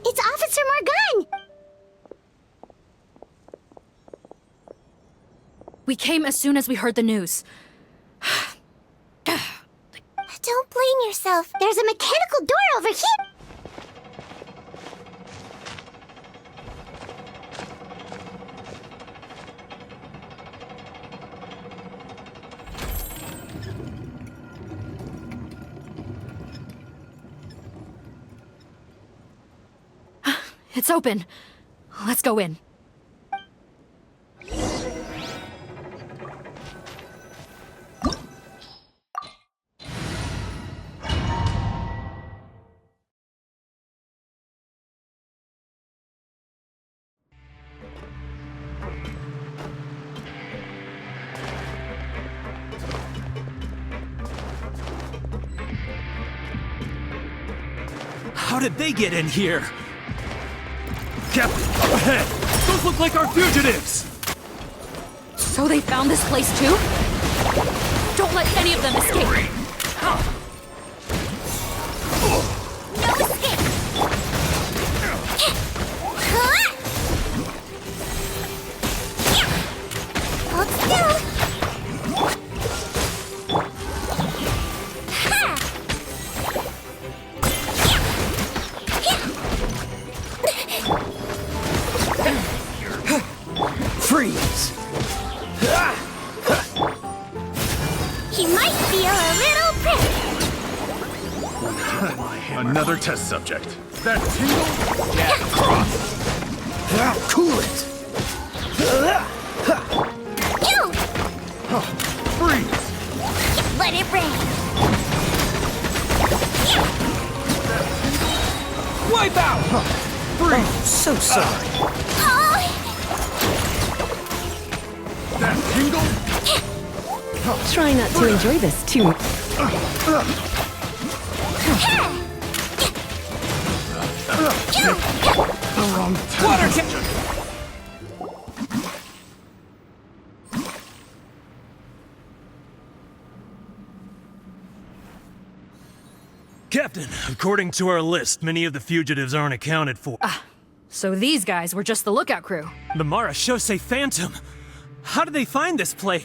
It's Officer Morgan! We came as soon as we heard the news. Don't blame yourself. There's a mechanical door over here! It's open. Let's go in. How did they get in here? Captain, up ahead! Those look like our fugitives! So they found this place too? Don't let any of them escape! No escape! Hold still! Freeze! He might feel a little prick. Another test subject. That tingle? Jab across. Cool it! Ew! Freeze! Let it rain. Wipe out! Oh, so sorry. Oh! That tingle? Try not to enjoy this too much. The wrong Water test. Captain, according to our list, many of the fugitives aren't accounted for. So these guys were just the lookout crew. The Marashose Phantom! How did they find this place?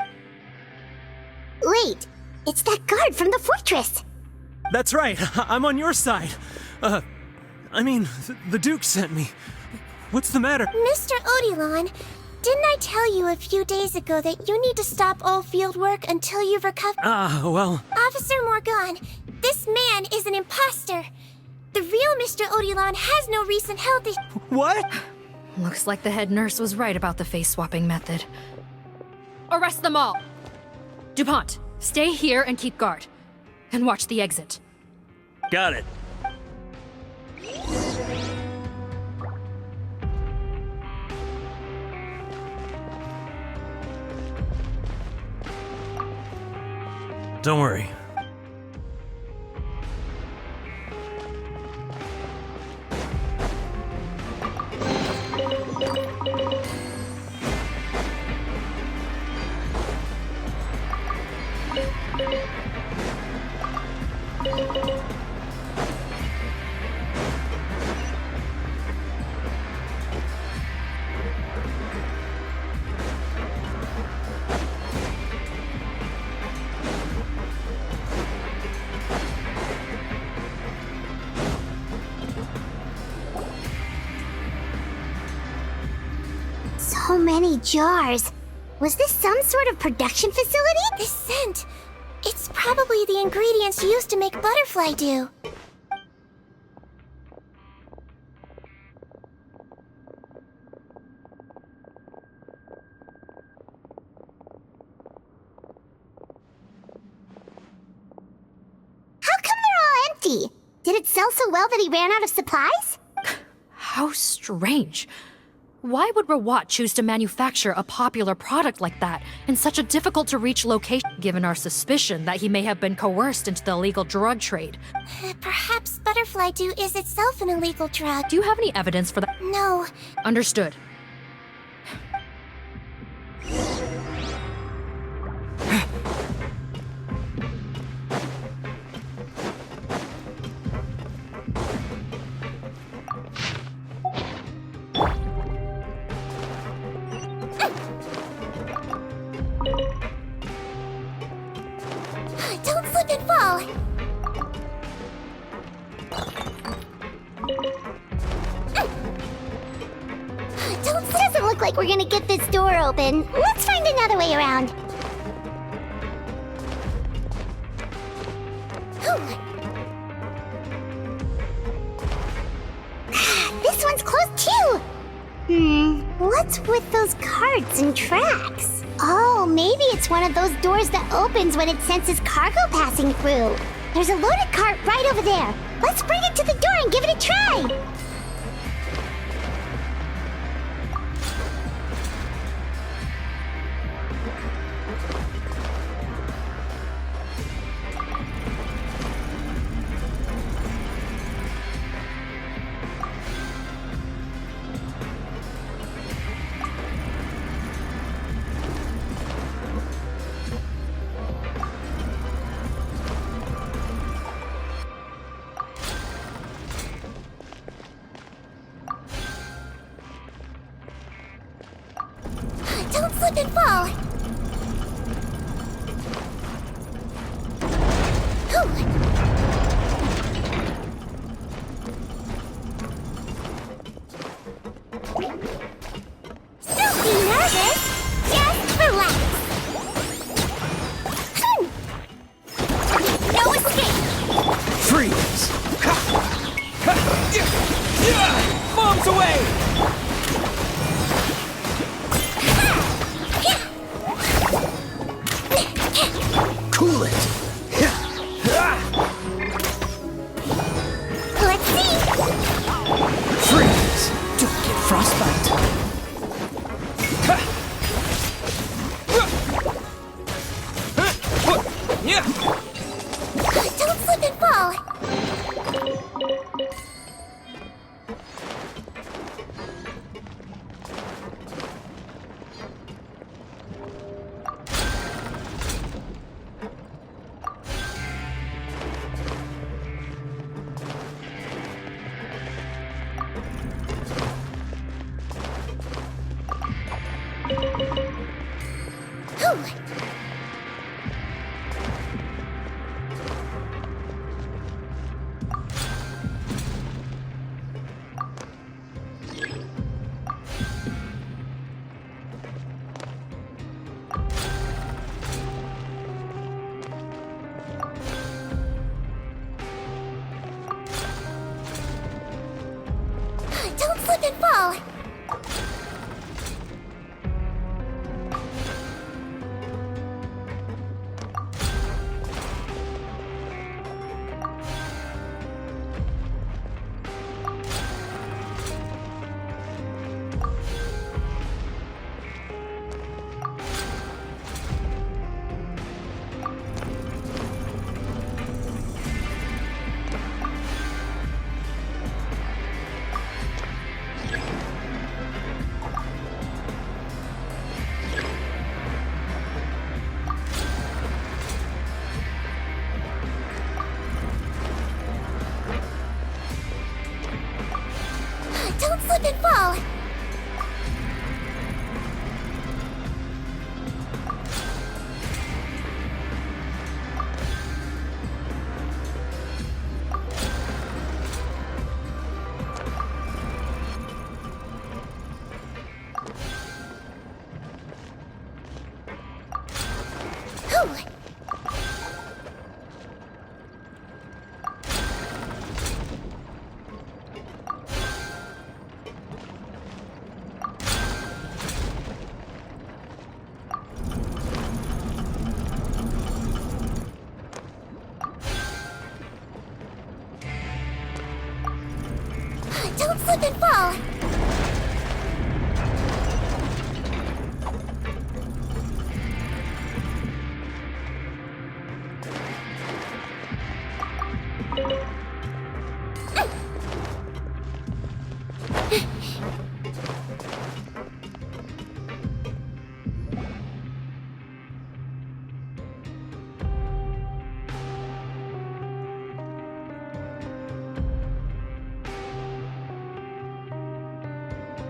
Wait, it's that guard from the fortress. That's right, I'm on your side. The Duke sent me. What's the matter? Mr. Odilon, didn't I tell you a few days ago that you need to stop all field work until you've recovered? Well... Officer Morgan, this man is an imposter. The real Mr. Odilon has no recent health issues. What? Looks like the head nurse was right about the face-swapping method. Arrest them all! DuPont, stay here and keep guard. And watch the exit. Got it. Don't worry. So many jars. Was this some sort of production facility? This scent. It's probably the ingredients used to make butterfly dew. How come they're all empty? Did it sell so well that he ran out of supplies? How strange. Why would Rawat choose to manufacture a popular product like that in such a difficult-to-reach location, given our suspicion that he may have been coerced into the illegal drug trade? Perhaps butterfly dew is itself an illegal drug. Do you have any evidence for that? No. Understood. Don't slip and fall! Doesn't look like we're gonna get this door open. Let's find another way around. This one's closed too! What's with those carts and tracks? Oh, maybe it's one of those doors that opens when it senses cargo passing through. There's a loaded cart right over there. Let's bring it to the door and give it a try. slip and fall! Don't be nervous! Just relax! No escape! Freeze! Bombs away! Cool it! Let's see! Freeze! Don't get frostbite! Don't slip and fall! Don't slip and fall! Don't slip and fall! Don't slip and fall!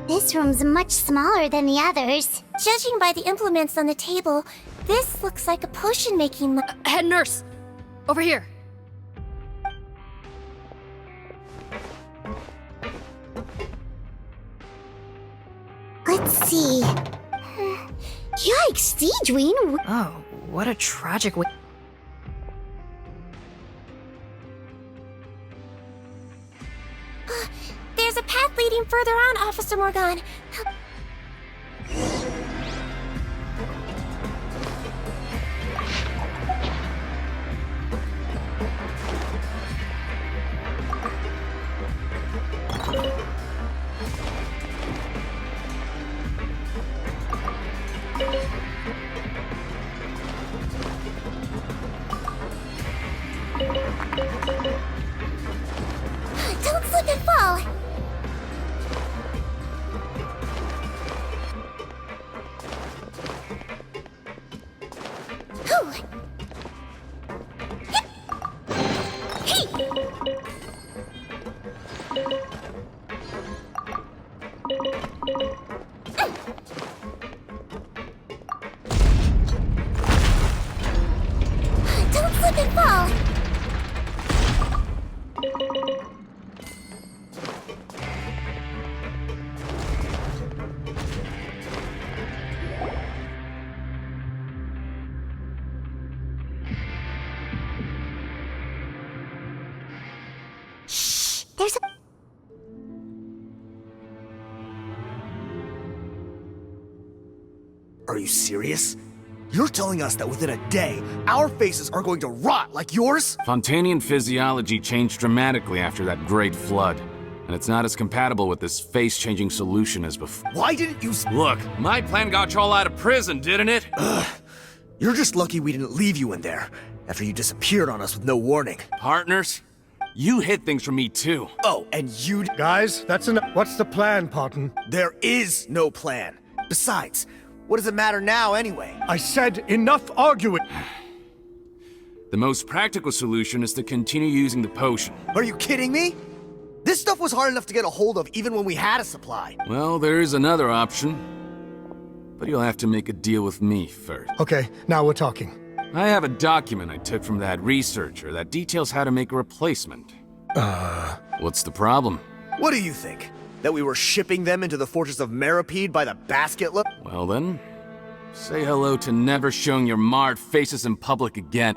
This room's much smaller than the others. Judging by the implements on the table, this looks like a potion-making Head nurse! Over here. Let's see. Yikes, SIGEWINNE! Oh, what a tragic way. There's a path leading further on, Officer Morgan. Don't slip and fall! Are you serious? You're telling us that within a day, our faces are going to rot like yours? Fontanian physiology changed dramatically after that great flood, and it's not as compatible with this face-changing solution as before. Why didn't you... Look, my plan got you all out of prison, didn't it? You're just lucky we didn't leave you in there, after you disappeared on us with no warning. Partners, you hid things from me too. Oh, and you... Guys, that's enough. What's the plan, Parton? There is no plan. Besides, what does it matter now anyway? I said enough arguing! The most practical solution is to continue using the potion. Are you kidding me? This stuff was hard enough to get a hold of even when we had a supply. Well, there is another option. But you'll have to make a deal with me first. Okay, now we're talking. I have a document I took from that researcher that details how to make a replacement. What's the problem? What do you think? That we were shipping them into the fortress of Meripede by the basket load? Well then, say hello to never showing your marred faces in public again.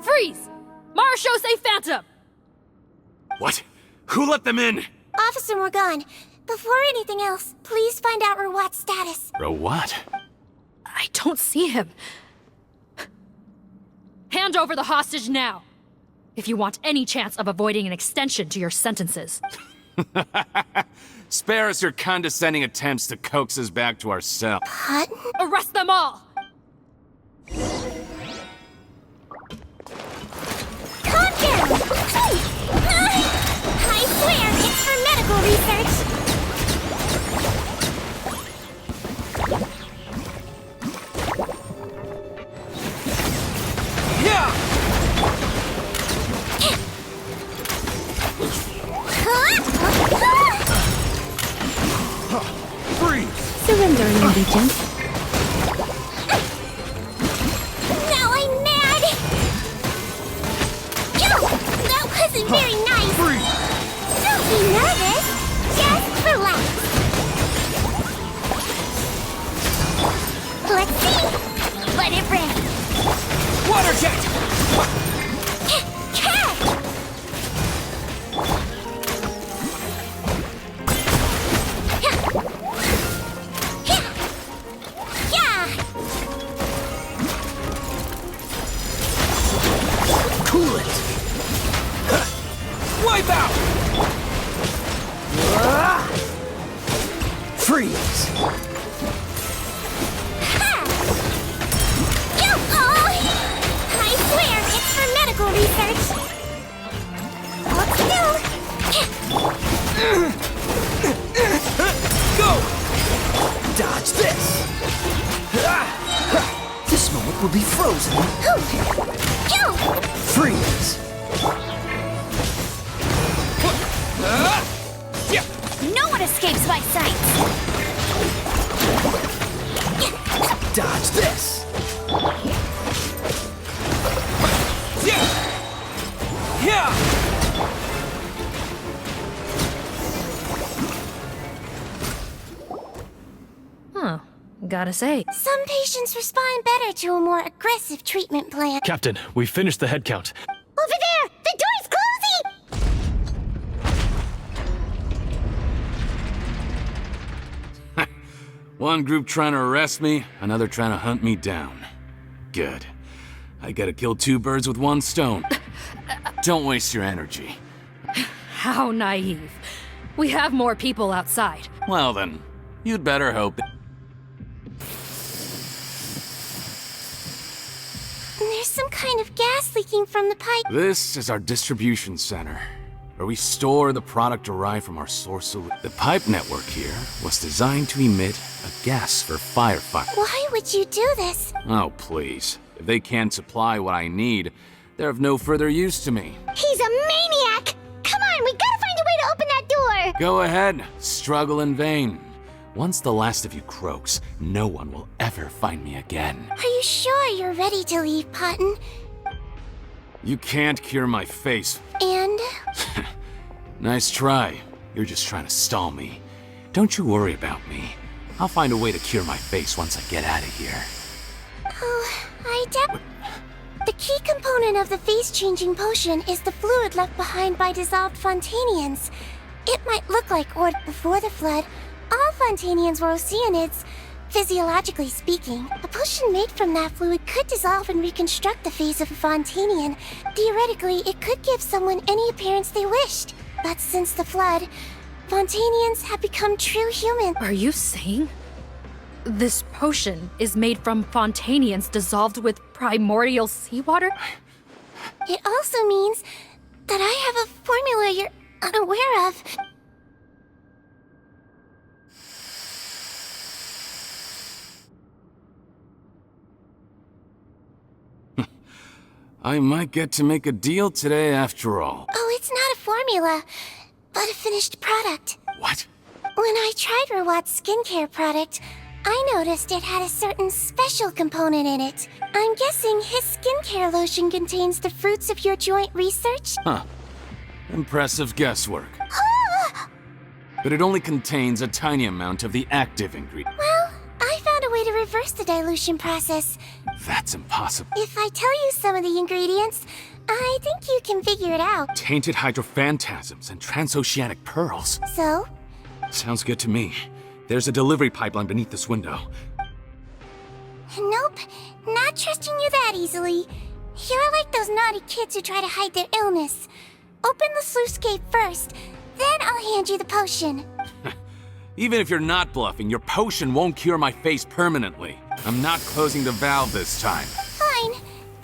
Freeze! Marshal say Phantom! What? Who let them in? Officer Morgan, before anything else, please find out Rawat's status. Rawat? I don't see him. Hand over the hostage now, if you want any chance of avoiding an extension to your sentences. Spare us your condescending attempts to coax us back to our cell. Arrest them all! Calm down! I swear, it's for medical research! Freeze! Surrendering allegiance. Now I'm mad! That wasn't very nice! Don't be nervous! Just relax! Let's see! Let it rip! Water jet! Catch! Cool it! Wipe out! Freeze! I swear, it's for medical research! Hold still! Go! Dodge this! This moment will be frozen. Freeze! No one escapes my sight! Dodge this! Huh. Gotta say. Some patients respond better to a more aggressive treatment plan. Captain, we finished the head count. Over there! The door's closing! One group trying to arrest me, another trying to hunt me down. Good. I gotta kill two birds with one stone. Don't waste your energy. How naive. We have more people outside. Well then, you'd better hope. There's some kind of gas leaking from the pipe. This is our distribution center, where we store the product derived from our source. The pipe network here was designed to emit a gas for firefighting. Why would you do this? Oh, please. If they can't supply what I need, they're of no further use to me. He's a maniac! Come on, we gotta find a way to open that door! Go ahead, struggle in vain. Once the last of you croaks, no one will ever find me again. Are you sure you're ready to leave, Potton? You can't cure my face. And? Nice try. You're just trying to stall me. Don't you worry about me. I'll find a way to cure my face once I get out of here. Oh, The key component of the face-changing potion is the fluid left behind by dissolved Fontanians. It might look like Ord before the flood. All Fontanians were Oceanids, physiologically speaking, a potion made from that fluid could dissolve and reconstruct the face of a Fontanian. Theoretically, it could give someone any appearance they wished. But since the flood, Fontanians have become true humans. Are you saying this potion is made from Fontanians dissolved with primordial seawater? It also means that I have a formula you're unaware of. I might get to make a deal today after all. Oh, it's not a formula, but a finished product. What? When I tried Rawat's skincare product, I noticed it had a certain special component in it. I'm guessing his skincare lotion contains the fruits of your joint research? Huh. Impressive guesswork. But it only contains a tiny amount of the active ingredient. Well, I found a way to reverse the dilution process. That's impossible. If I tell you some of the ingredients, I think you can figure it out. Tainted hydrophantasms and transoceanic pearls. So? Sounds good to me. There's a delivery pipeline beneath this window. Nope, not trusting you that easily. You're like those naughty kids who try to hide their illness. Open the sluice gate first, then I'll hand you the potion. Even if you're not bluffing, your potion won't cure my face permanently. I'm not closing the valve this time. Fine,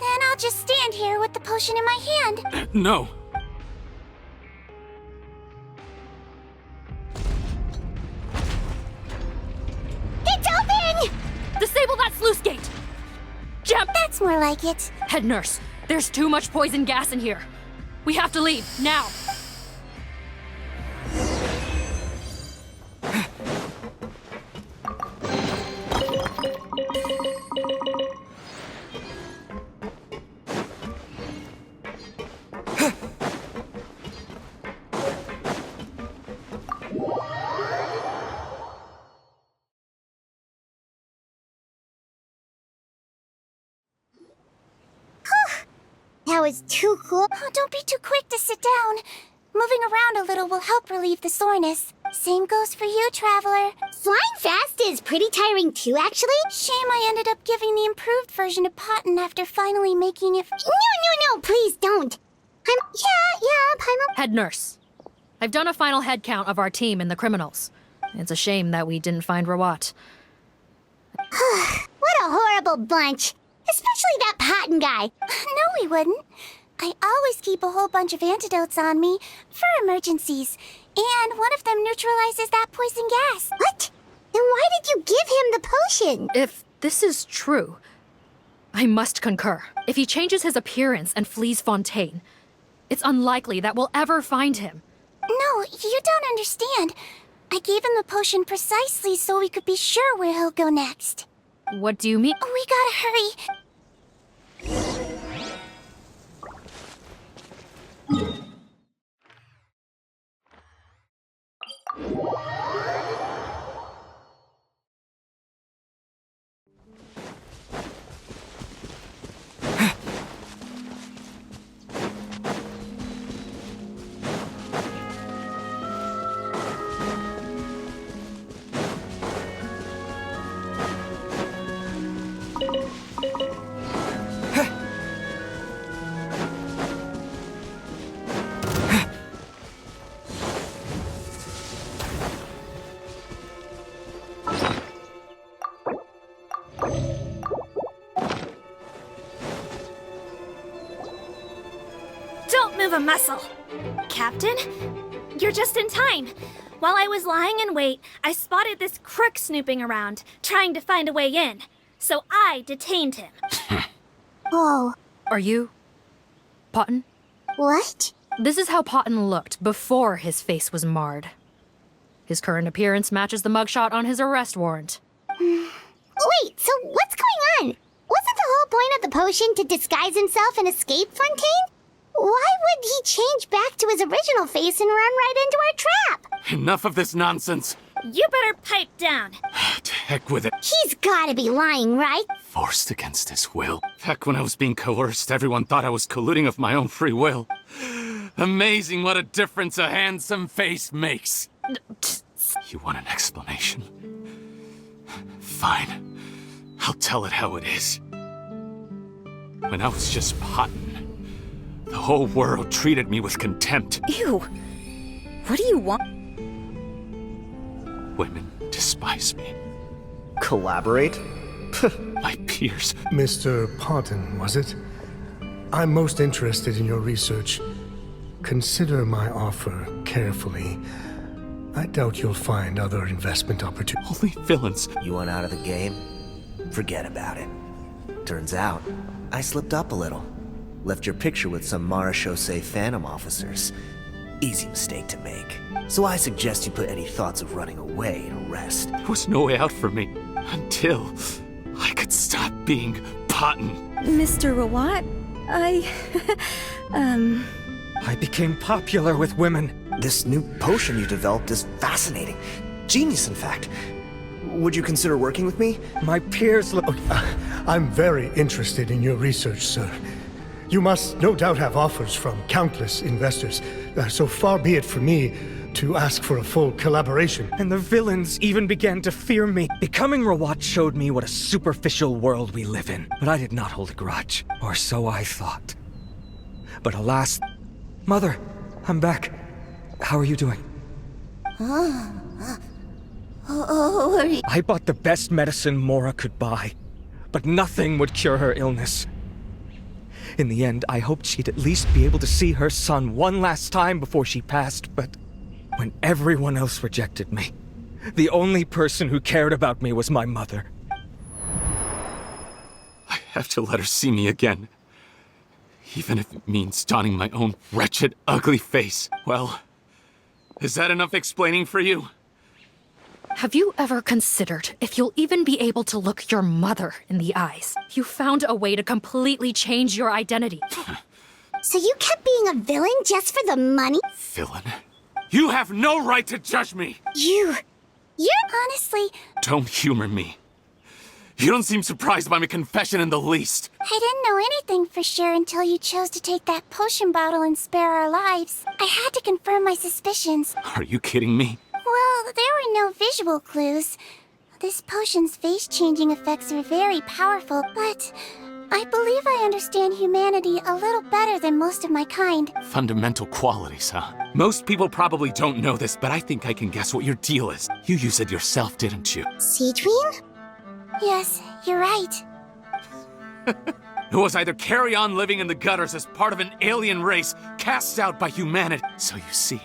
then I'll just stand here with the potion in my hand. No. It's open! Disable that sluice gate! Jump! That's more like it. Head nurse, there's too much poison gas in here. We have to leave, now! That was too cool. Oh, don't be too quick to sit down. Moving around a little will help relieve the soreness. Same goes for you, Traveler. Flying fast is pretty tiring too, actually. Shame I ended up giving the improved version to Potton after finally making it. No, please don't. I'm Head nurse, I've done a final head count of our team and the criminals. It's a shame that we didn't find Rawat. What a horrible bunch. Especially that Potton guy. No, we wouldn't. I always keep a whole bunch of antidotes on me for emergencies, and one of them neutralizes that poison gas. What? Then why did you give him the potion? If this is true, I must concur. If he changes his appearance and flees Fontaine, it's unlikely that we'll ever find him. No, you don't understand. I gave him the potion precisely so we could be sure where he'll go next. What do you mean? We gotta hurry. Don't move a muscle. Captain, you're just in time. While I was lying in wait, I spotted this crook snooping around, trying to find a way in. So I detained him. Oh. Are you Potton? What? This is how Potton looked before his face was marred. His current appearance matches the mugshot on his arrest warrant. Wait, so what's going on? Wasn't the whole point of the potion to disguise himself and escape Fontaine? Why would he change back to his original face and run right into our trap? Enough of this nonsense. You better pipe down. To heck with it. He's gotta be lying, right? Forced against his will. Back when I was being coerced, everyone thought I was colluding of my own free will. Amazing what a difference a handsome face makes. You want an explanation? Fine. I'll tell it how it is. When I was just Potton, the whole world treated me with contempt. Ew. What do you want? Women despise me. Collaborate? My peers. Mr. Potton, was it? I'm most interested in your research. Consider my offer carefully. I doubt you'll find other investment opportunities. Only villains. You want out of the game? Forget about it. Turns out, I slipped up a little. Left your picture with some marechaussee phantom officers. Easy mistake to make. So I suggest you put any thoughts of running away to rest. There was no way out for me until I could stop being Potton. Mr. Rawat, I became popular with women. This new potion you developed is fascinating. Genius, in fact. Would you consider working with me? My peers look... I'm very interested in your research, sir. You must no doubt have offers from countless investors, so far be it for me to ask for a full collaboration. And the villains even began to fear me. Becoming Rawat showed me what a superficial world we live in, but I did not hold a grudge, or so I thought. But alas... Mother, I'm back. How are you doing? I bought the best medicine Mora could buy, but nothing would cure her illness. In the end, I hoped she'd at least be able to see her son one last time before she passed, but when everyone else rejected me, the only person who cared about me was my mother. I have to let her see me again. Even if it means donning my own wretched, ugly face. Well, is that enough explaining for you? Have you ever considered if you'll even be able to look your mother in the eyes? You found a way to completely change your identity. So you kept being a villain just for the money? Villain? You have no right to judge me! You're honestly... Don't humor me. You don't seem surprised by my confession in the least. I didn't know anything for sure until you chose to take that potion bottle and spare our lives. I had to confirm my suspicions. Are you kidding me? Well, there were no visual clues. This potion's face-changing effects are very powerful, but I believe I understand humanity a little better than most of my kind. Fundamental qualities, huh? Most people probably don't know this, but I think I can guess what your deal is. You use it yourself, didn't you? SIGEWINNE? Yes, you're right. It was either carry on living in the gutters as part of an alien race cast out by humanity. So you see...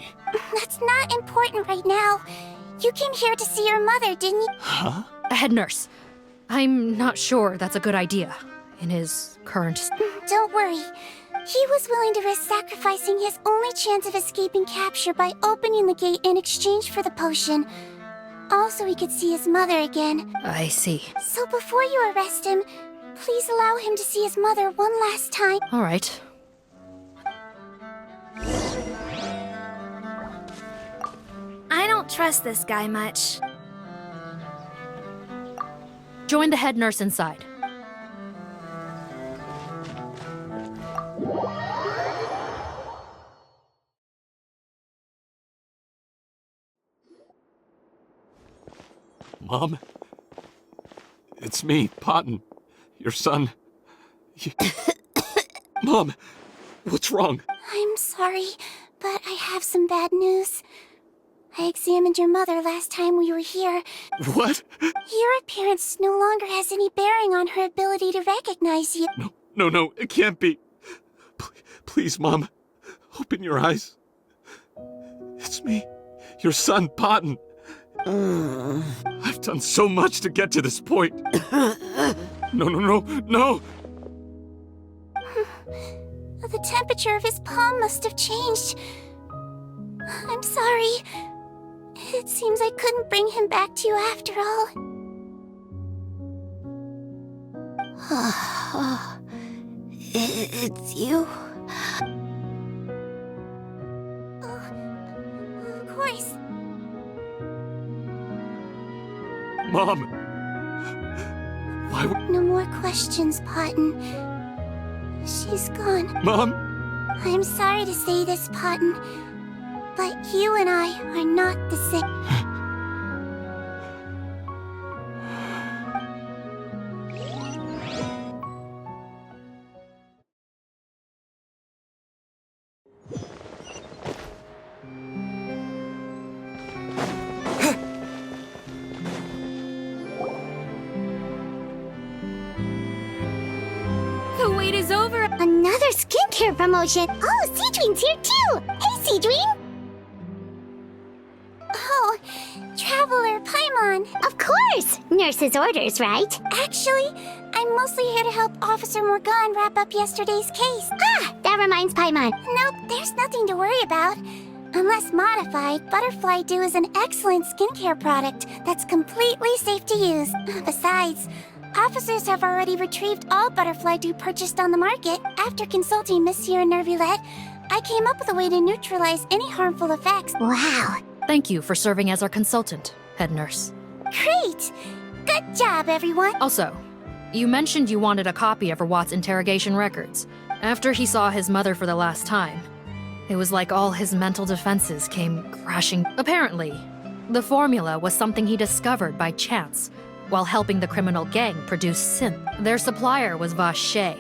That's not important right now. You came here to see your mother, didn't you? Huh? A head nurse. I'm not sure that's a good idea in his current... Don't worry. He was willing to risk sacrificing his only chance of escaping capture by opening the gate in exchange for the potion. Also, he could see his mother again. I see. So before you arrest him, please allow him to see his mother one last time. All right. I don't trust this guy much. Join the head nurse inside. Mom? It's me, Potton. Your son. Mom, what's wrong? I'm sorry, but I have some bad news. I examined your mother last time we were here. What? Your appearance no longer has any bearing on her ability to recognize you. No, it can't be. Please, Mom, open your eyes. It's me, your son, Potton. I've done so much to get to this point. No. The temperature of his palm must have changed. I'm sorry. It seems I couldn't bring him back to you after all. It's you? Of course. Mom! Why would... No more questions, Potton. She's gone. Mom! I'm sorry to say this, Potton, but you and I are not the same. wait is over. Another skincare promotion. Oh, Sigewinne's here too. Hey, Sigewinne. Oh, Traveler Paimon. Of course. Nurse's orders, right? Actually, I'm mostly here to help Officer Morgan wrap up yesterday's case. Ah, that reminds Paimon. Nope, there's nothing to worry about. Unless modified, Butterfly Dew is an excellent skincare product that's completely safe to use. Besides, officers have already retrieved all Butterfly Dew purchased on the market. After consulting Monsieur Nervulette, I came up with a way to neutralize any harmful effects. Wow. Thank you for serving as our consultant, head nurse. Great! Good job, everyone! Also, you mentioned you wanted a copy of Rawat's interrogation records. After he saw his mother for the last time, it was like all his mental defenses came crashing. Apparently, the formula was something he discovered by chance while helping the criminal gang produce synth. Their supplier was Vache.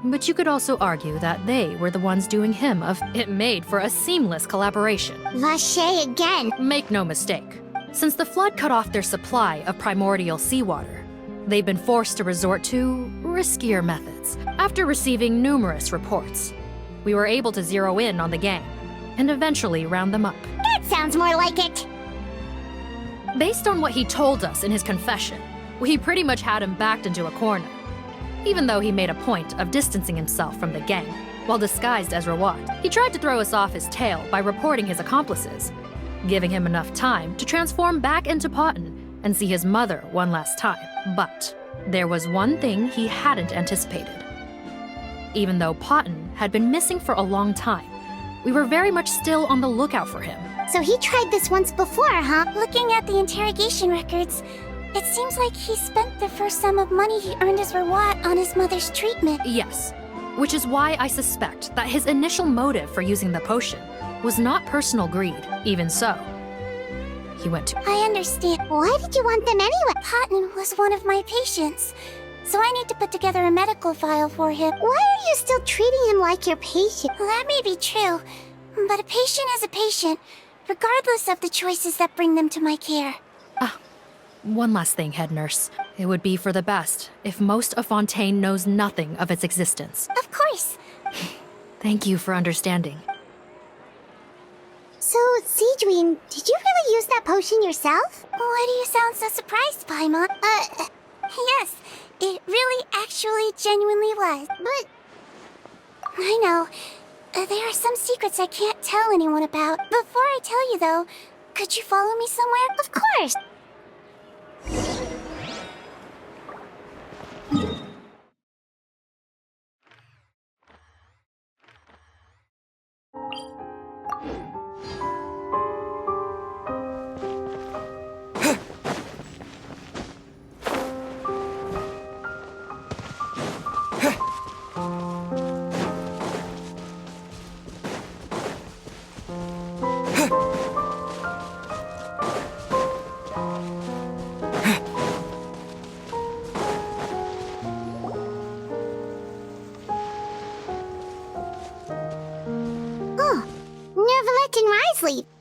But you could also argue that they were the ones doing him of it made for a seamless collaboration. Vache again! Make no mistake. Since the flood cut off their supply of primordial seawater, they've been forced to resort to riskier methods. After receiving numerous reports, we were able to zero in on the gang and eventually round them up. That sounds more like it! Based on what he told us in his confession, we pretty much had him backed into a corner. Even though he made a point of distancing himself from the gang while disguised as Rawat, he tried to throw us off his tail by reporting his accomplices, giving him enough time to transform back into Potton and see his mother one last time. But there was one thing he hadn't anticipated. Even though Potton had been missing for a long time, we were very much still on the lookout for him. So he tried this once before, huh? Looking at the interrogation records, it seems like he spent the first sum of money he earned as Rawat on his mother's treatment. Yes, which is why I suspect that his initial motive for using the potion was not personal greed. Even so, he went to— I understand. Why did you want them anyway? Potton was one of my patients, so I need to put together a medical file for him. Why are you still treating him like your patient? Well, that may be true, but a patient is a patient, regardless of the choices that bring them to my care. One last thing, head nurse. It would be for the best if most of Fontaine knows nothing of its existence. Of course. Thank you for understanding. So, Sigewinne, did you really use that potion yourself? Why do you sound so surprised, Paimon? Yes, it really actually genuinely was. But I know, there are some secrets I can't tell anyone about. Before I tell you, though, could you follow me somewhere? Of course!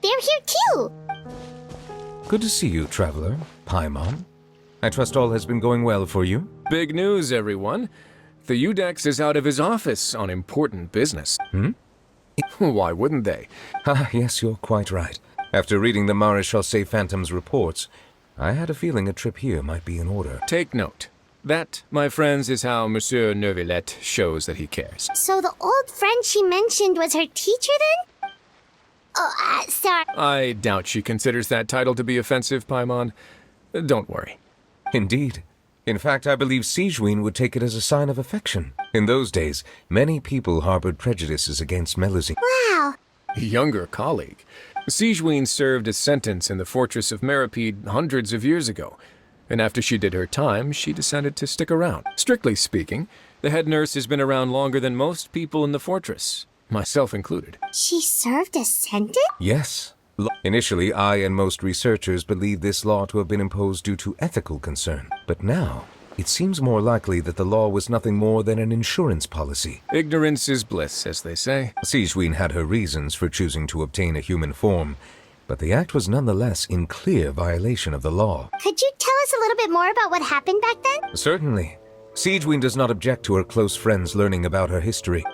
They're here too! Good to see you, Traveler. Paimon. I trust all has been going well for you? Big news, everyone. The Udex is out of his office on important business. Why wouldn't they? Yes, you're quite right. After reading the Maréchal Phantom's reports, I had a feeling a trip here might be in order. Take note. That, my friends, is how Monsieur Nervulette shows that he cares. So the old friend she mentioned was her teacher then? Oh, sorry. I doubt she considers that title to be offensive, Paimon. Don't worry. Indeed. In fact, I believe Sigewinne would take it as a sign of affection. In those days, many people harbored prejudices against Melusine. Wow. Younger colleague. Sigewinne served a sentence in the fortress of Meripede hundreds of years ago, and after she did her time, she decided to stick around. Strictly speaking, the head nurse has been around longer than most people in the fortress. Myself included. She served a sentence? Yes. Initially, I and most researchers believed this law to have been imposed due to ethical concern. But now, it seems more likely that the law was nothing more than an insurance policy. Ignorance is bliss, as they say. Sigewinne had her reasons for choosing to obtain a human form, but the act was nonetheless in clear violation of the law. Could you tell us a little bit more about what happened back then? Certainly. SIGEWINNE does not object to her close friends learning about her history.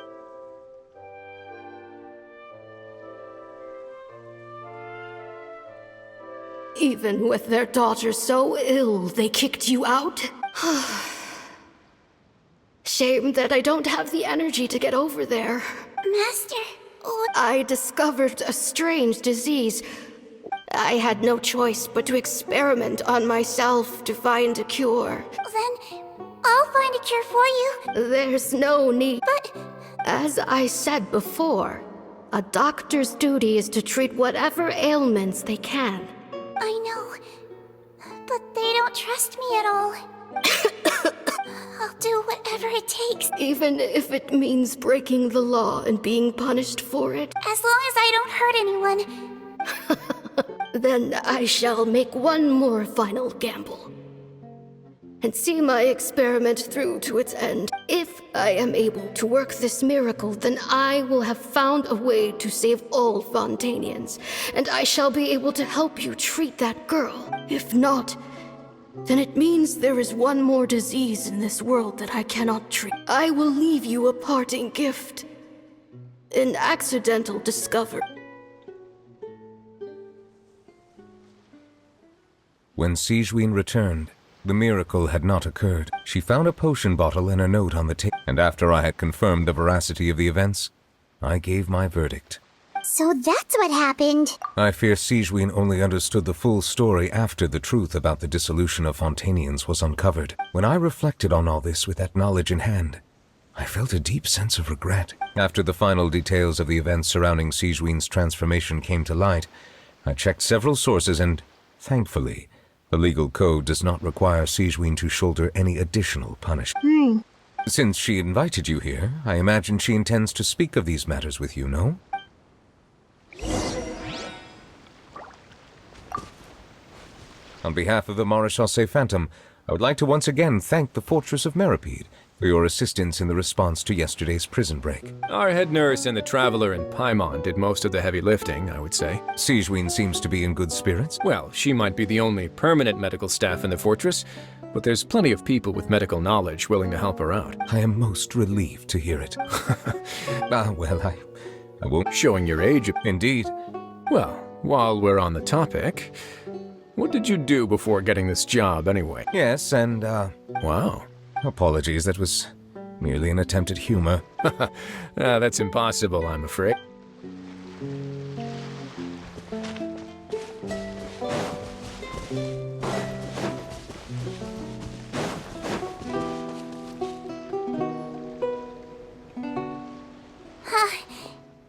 Even with their daughter so ill, they kicked you out? Shame that I don't have the energy to get over there. Master, I discovered a strange disease. I had no choice but to experiment on myself to find a cure. Then I'll find a cure for you. There's no need. But as I said before, a doctor's duty is to treat whatever ailments they can. I know, but they don't trust me at all. I'll do whatever it takes. Even if it means breaking the law and being punished for it? As long as I don't hurt anyone. Then I shall make one more final gamble. And see my experiment through to its end. If I am able to work this miracle, then I will have found a way to save all Fontanians, and I shall be able to help you treat that girl. If not, then it means there is one more disease in this world that I cannot treat. I will leave you a parting gift. An accidental discovery. When SIGEWINNE returned, the miracle had not occurred. She found a potion bottle and a note on the table, and after I had confirmed the veracity of the events, I gave my verdict. So that's what happened. I fear SIGEWINNE only understood the full story after the truth about the dissolution of Fontanians was uncovered. When I reflected on all this with that knowledge in hand, I felt a deep sense of regret. After the final details of the events surrounding SIGEWINNE's transformation came to light, I checked several sources and, thankfully, the legal code does not require SIGEWINNE to shoulder any additional punishment. Since she invited you here, I imagine she intends to speak of these matters with you, no? On behalf of the Maréchal Phantom, I would like to once again thank the Fortress of Meripede for your assistance in the response to yesterday's prison break. Our head nurse and the Traveler in Paimon did most of the heavy lifting, I would say. SIGEWINNE seems to be in good spirits. Well, she might be the only permanent medical staff in the fortress, but there's plenty of people with medical knowledge willing to help her out. I am most relieved to hear it. Well, I won't... Showing your age. Indeed. Well, while we're on the topic, what did you do before getting this job, anyway? Yes, and, Wow. Apologies, that was merely an attempt at humor. That's impossible, I'm afraid.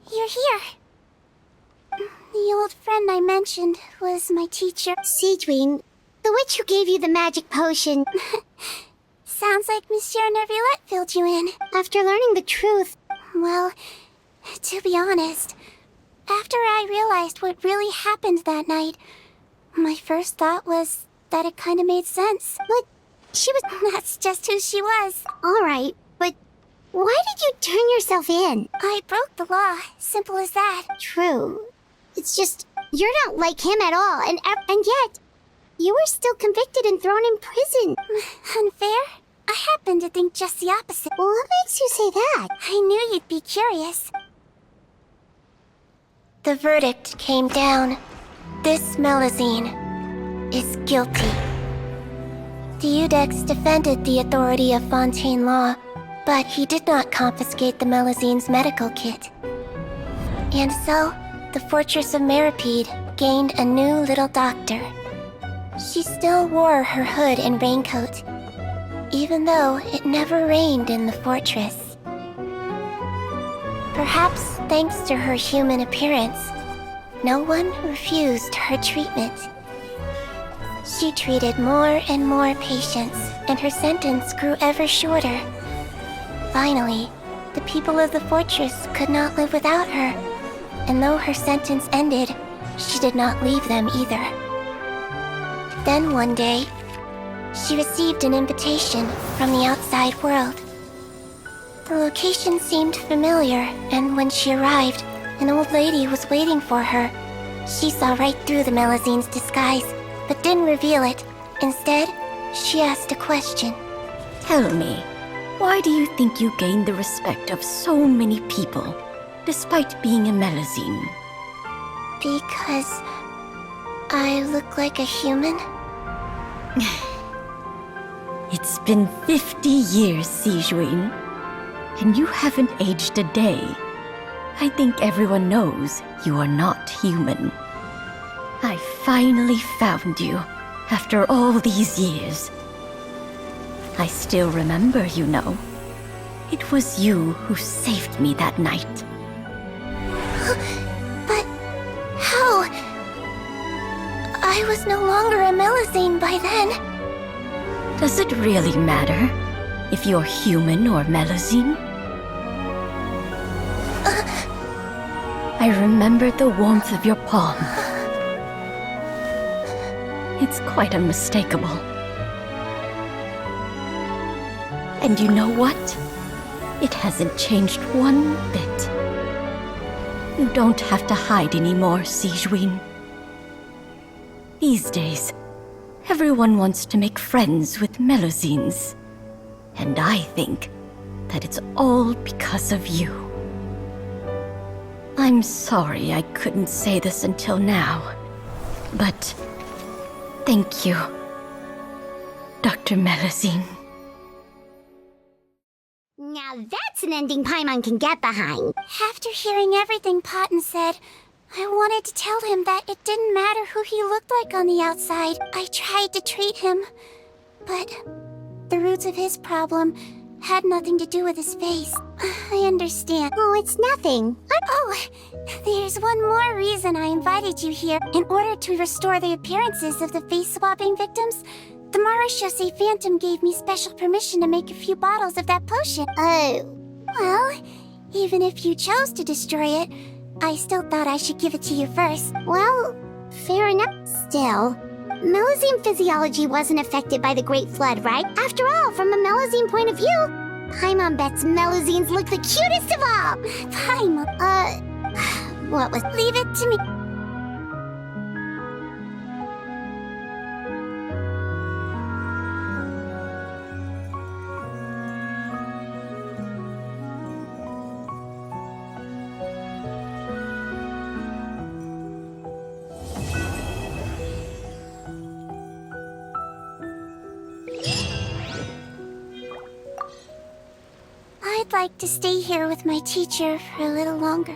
You're here. The old friend I mentioned was my teacher. SIGEWINNE, the witch who gave you the magic potion. Sounds like Monsieur Neuvillette filled you in. After learning the truth... Well, to be honest, after I realized what really happened that night, my first thought was that it kind of made sense. But she was... That's just who she was. Alright, but why did you turn yourself in? I broke the law, simple as that. True. It's just, you're not like him at all, and yet, you were still convicted and thrown in prison. Unfair? I happen to think just the opposite. Well, what makes you say that? I knew you'd be curious. The verdict came down. This Melusine is guilty. The Iudex defended the authority of Fontaine law, but he did not confiscate the Melusine's medical kit. And so, the Fortress of Meripede gained a new little doctor. She still wore her hood and raincoat, even though it never rained in the fortress. Perhaps thanks to her human appearance, no one refused her treatment. She treated more and more patients, and her sentence grew ever shorter. Finally, the people of the fortress could not live without her, and though her sentence ended, she did not leave them either. Then one day, she received an invitation from the outside world. The location seemed familiar, and when she arrived, an old lady was waiting for her. She saw right through the Melusine's disguise, but didn't reveal it. Instead, she asked a question. Tell me, why do you think you gained the respect of so many people, despite being a Melusine? Because I look like a human? It's been 50 years, SIGEWINNE, and you haven't aged a day. I think everyone knows you are not human. I finally found you, after all these years. I still remember, you know. It was you who saved me that night. But how? I was no longer a Melusine by then. Does it really matter if you're human or Melusine? I remember the warmth of your palm. It's quite unmistakable. And you know what? It hasn't changed one bit. You don't have to hide anymore, SIGEWINNE. These days, everyone wants to make friends with Melusines. And I think that it's all because of you. I'm sorry I couldn't say this until now, but thank you, Dr. Melusine. Now that's an ending Paimon can get behind. After hearing everything Paten said, I wanted to tell him that it didn't matter who he looked like on the outside. I tried to treat him, but the roots of his problem had nothing to do with his face. I understand. Oh, it's nothing. Oh, there's one more reason I invited you here. In order to restore the appearances of the face-swapping victims, the Marashose Phantom gave me special permission to make a few bottles of that potion. Oh. Well, even if you chose to destroy it, I still thought I should give it to you first. Well, fair enough. Still, Melusine physiology wasn't affected by the Great Flood, right? After all, from a Melusine point of view, Paimon bets Melusines look the cutest of all. Paimon. What was... Leave it to me. I'd like to stay here with my teacher for a little longer.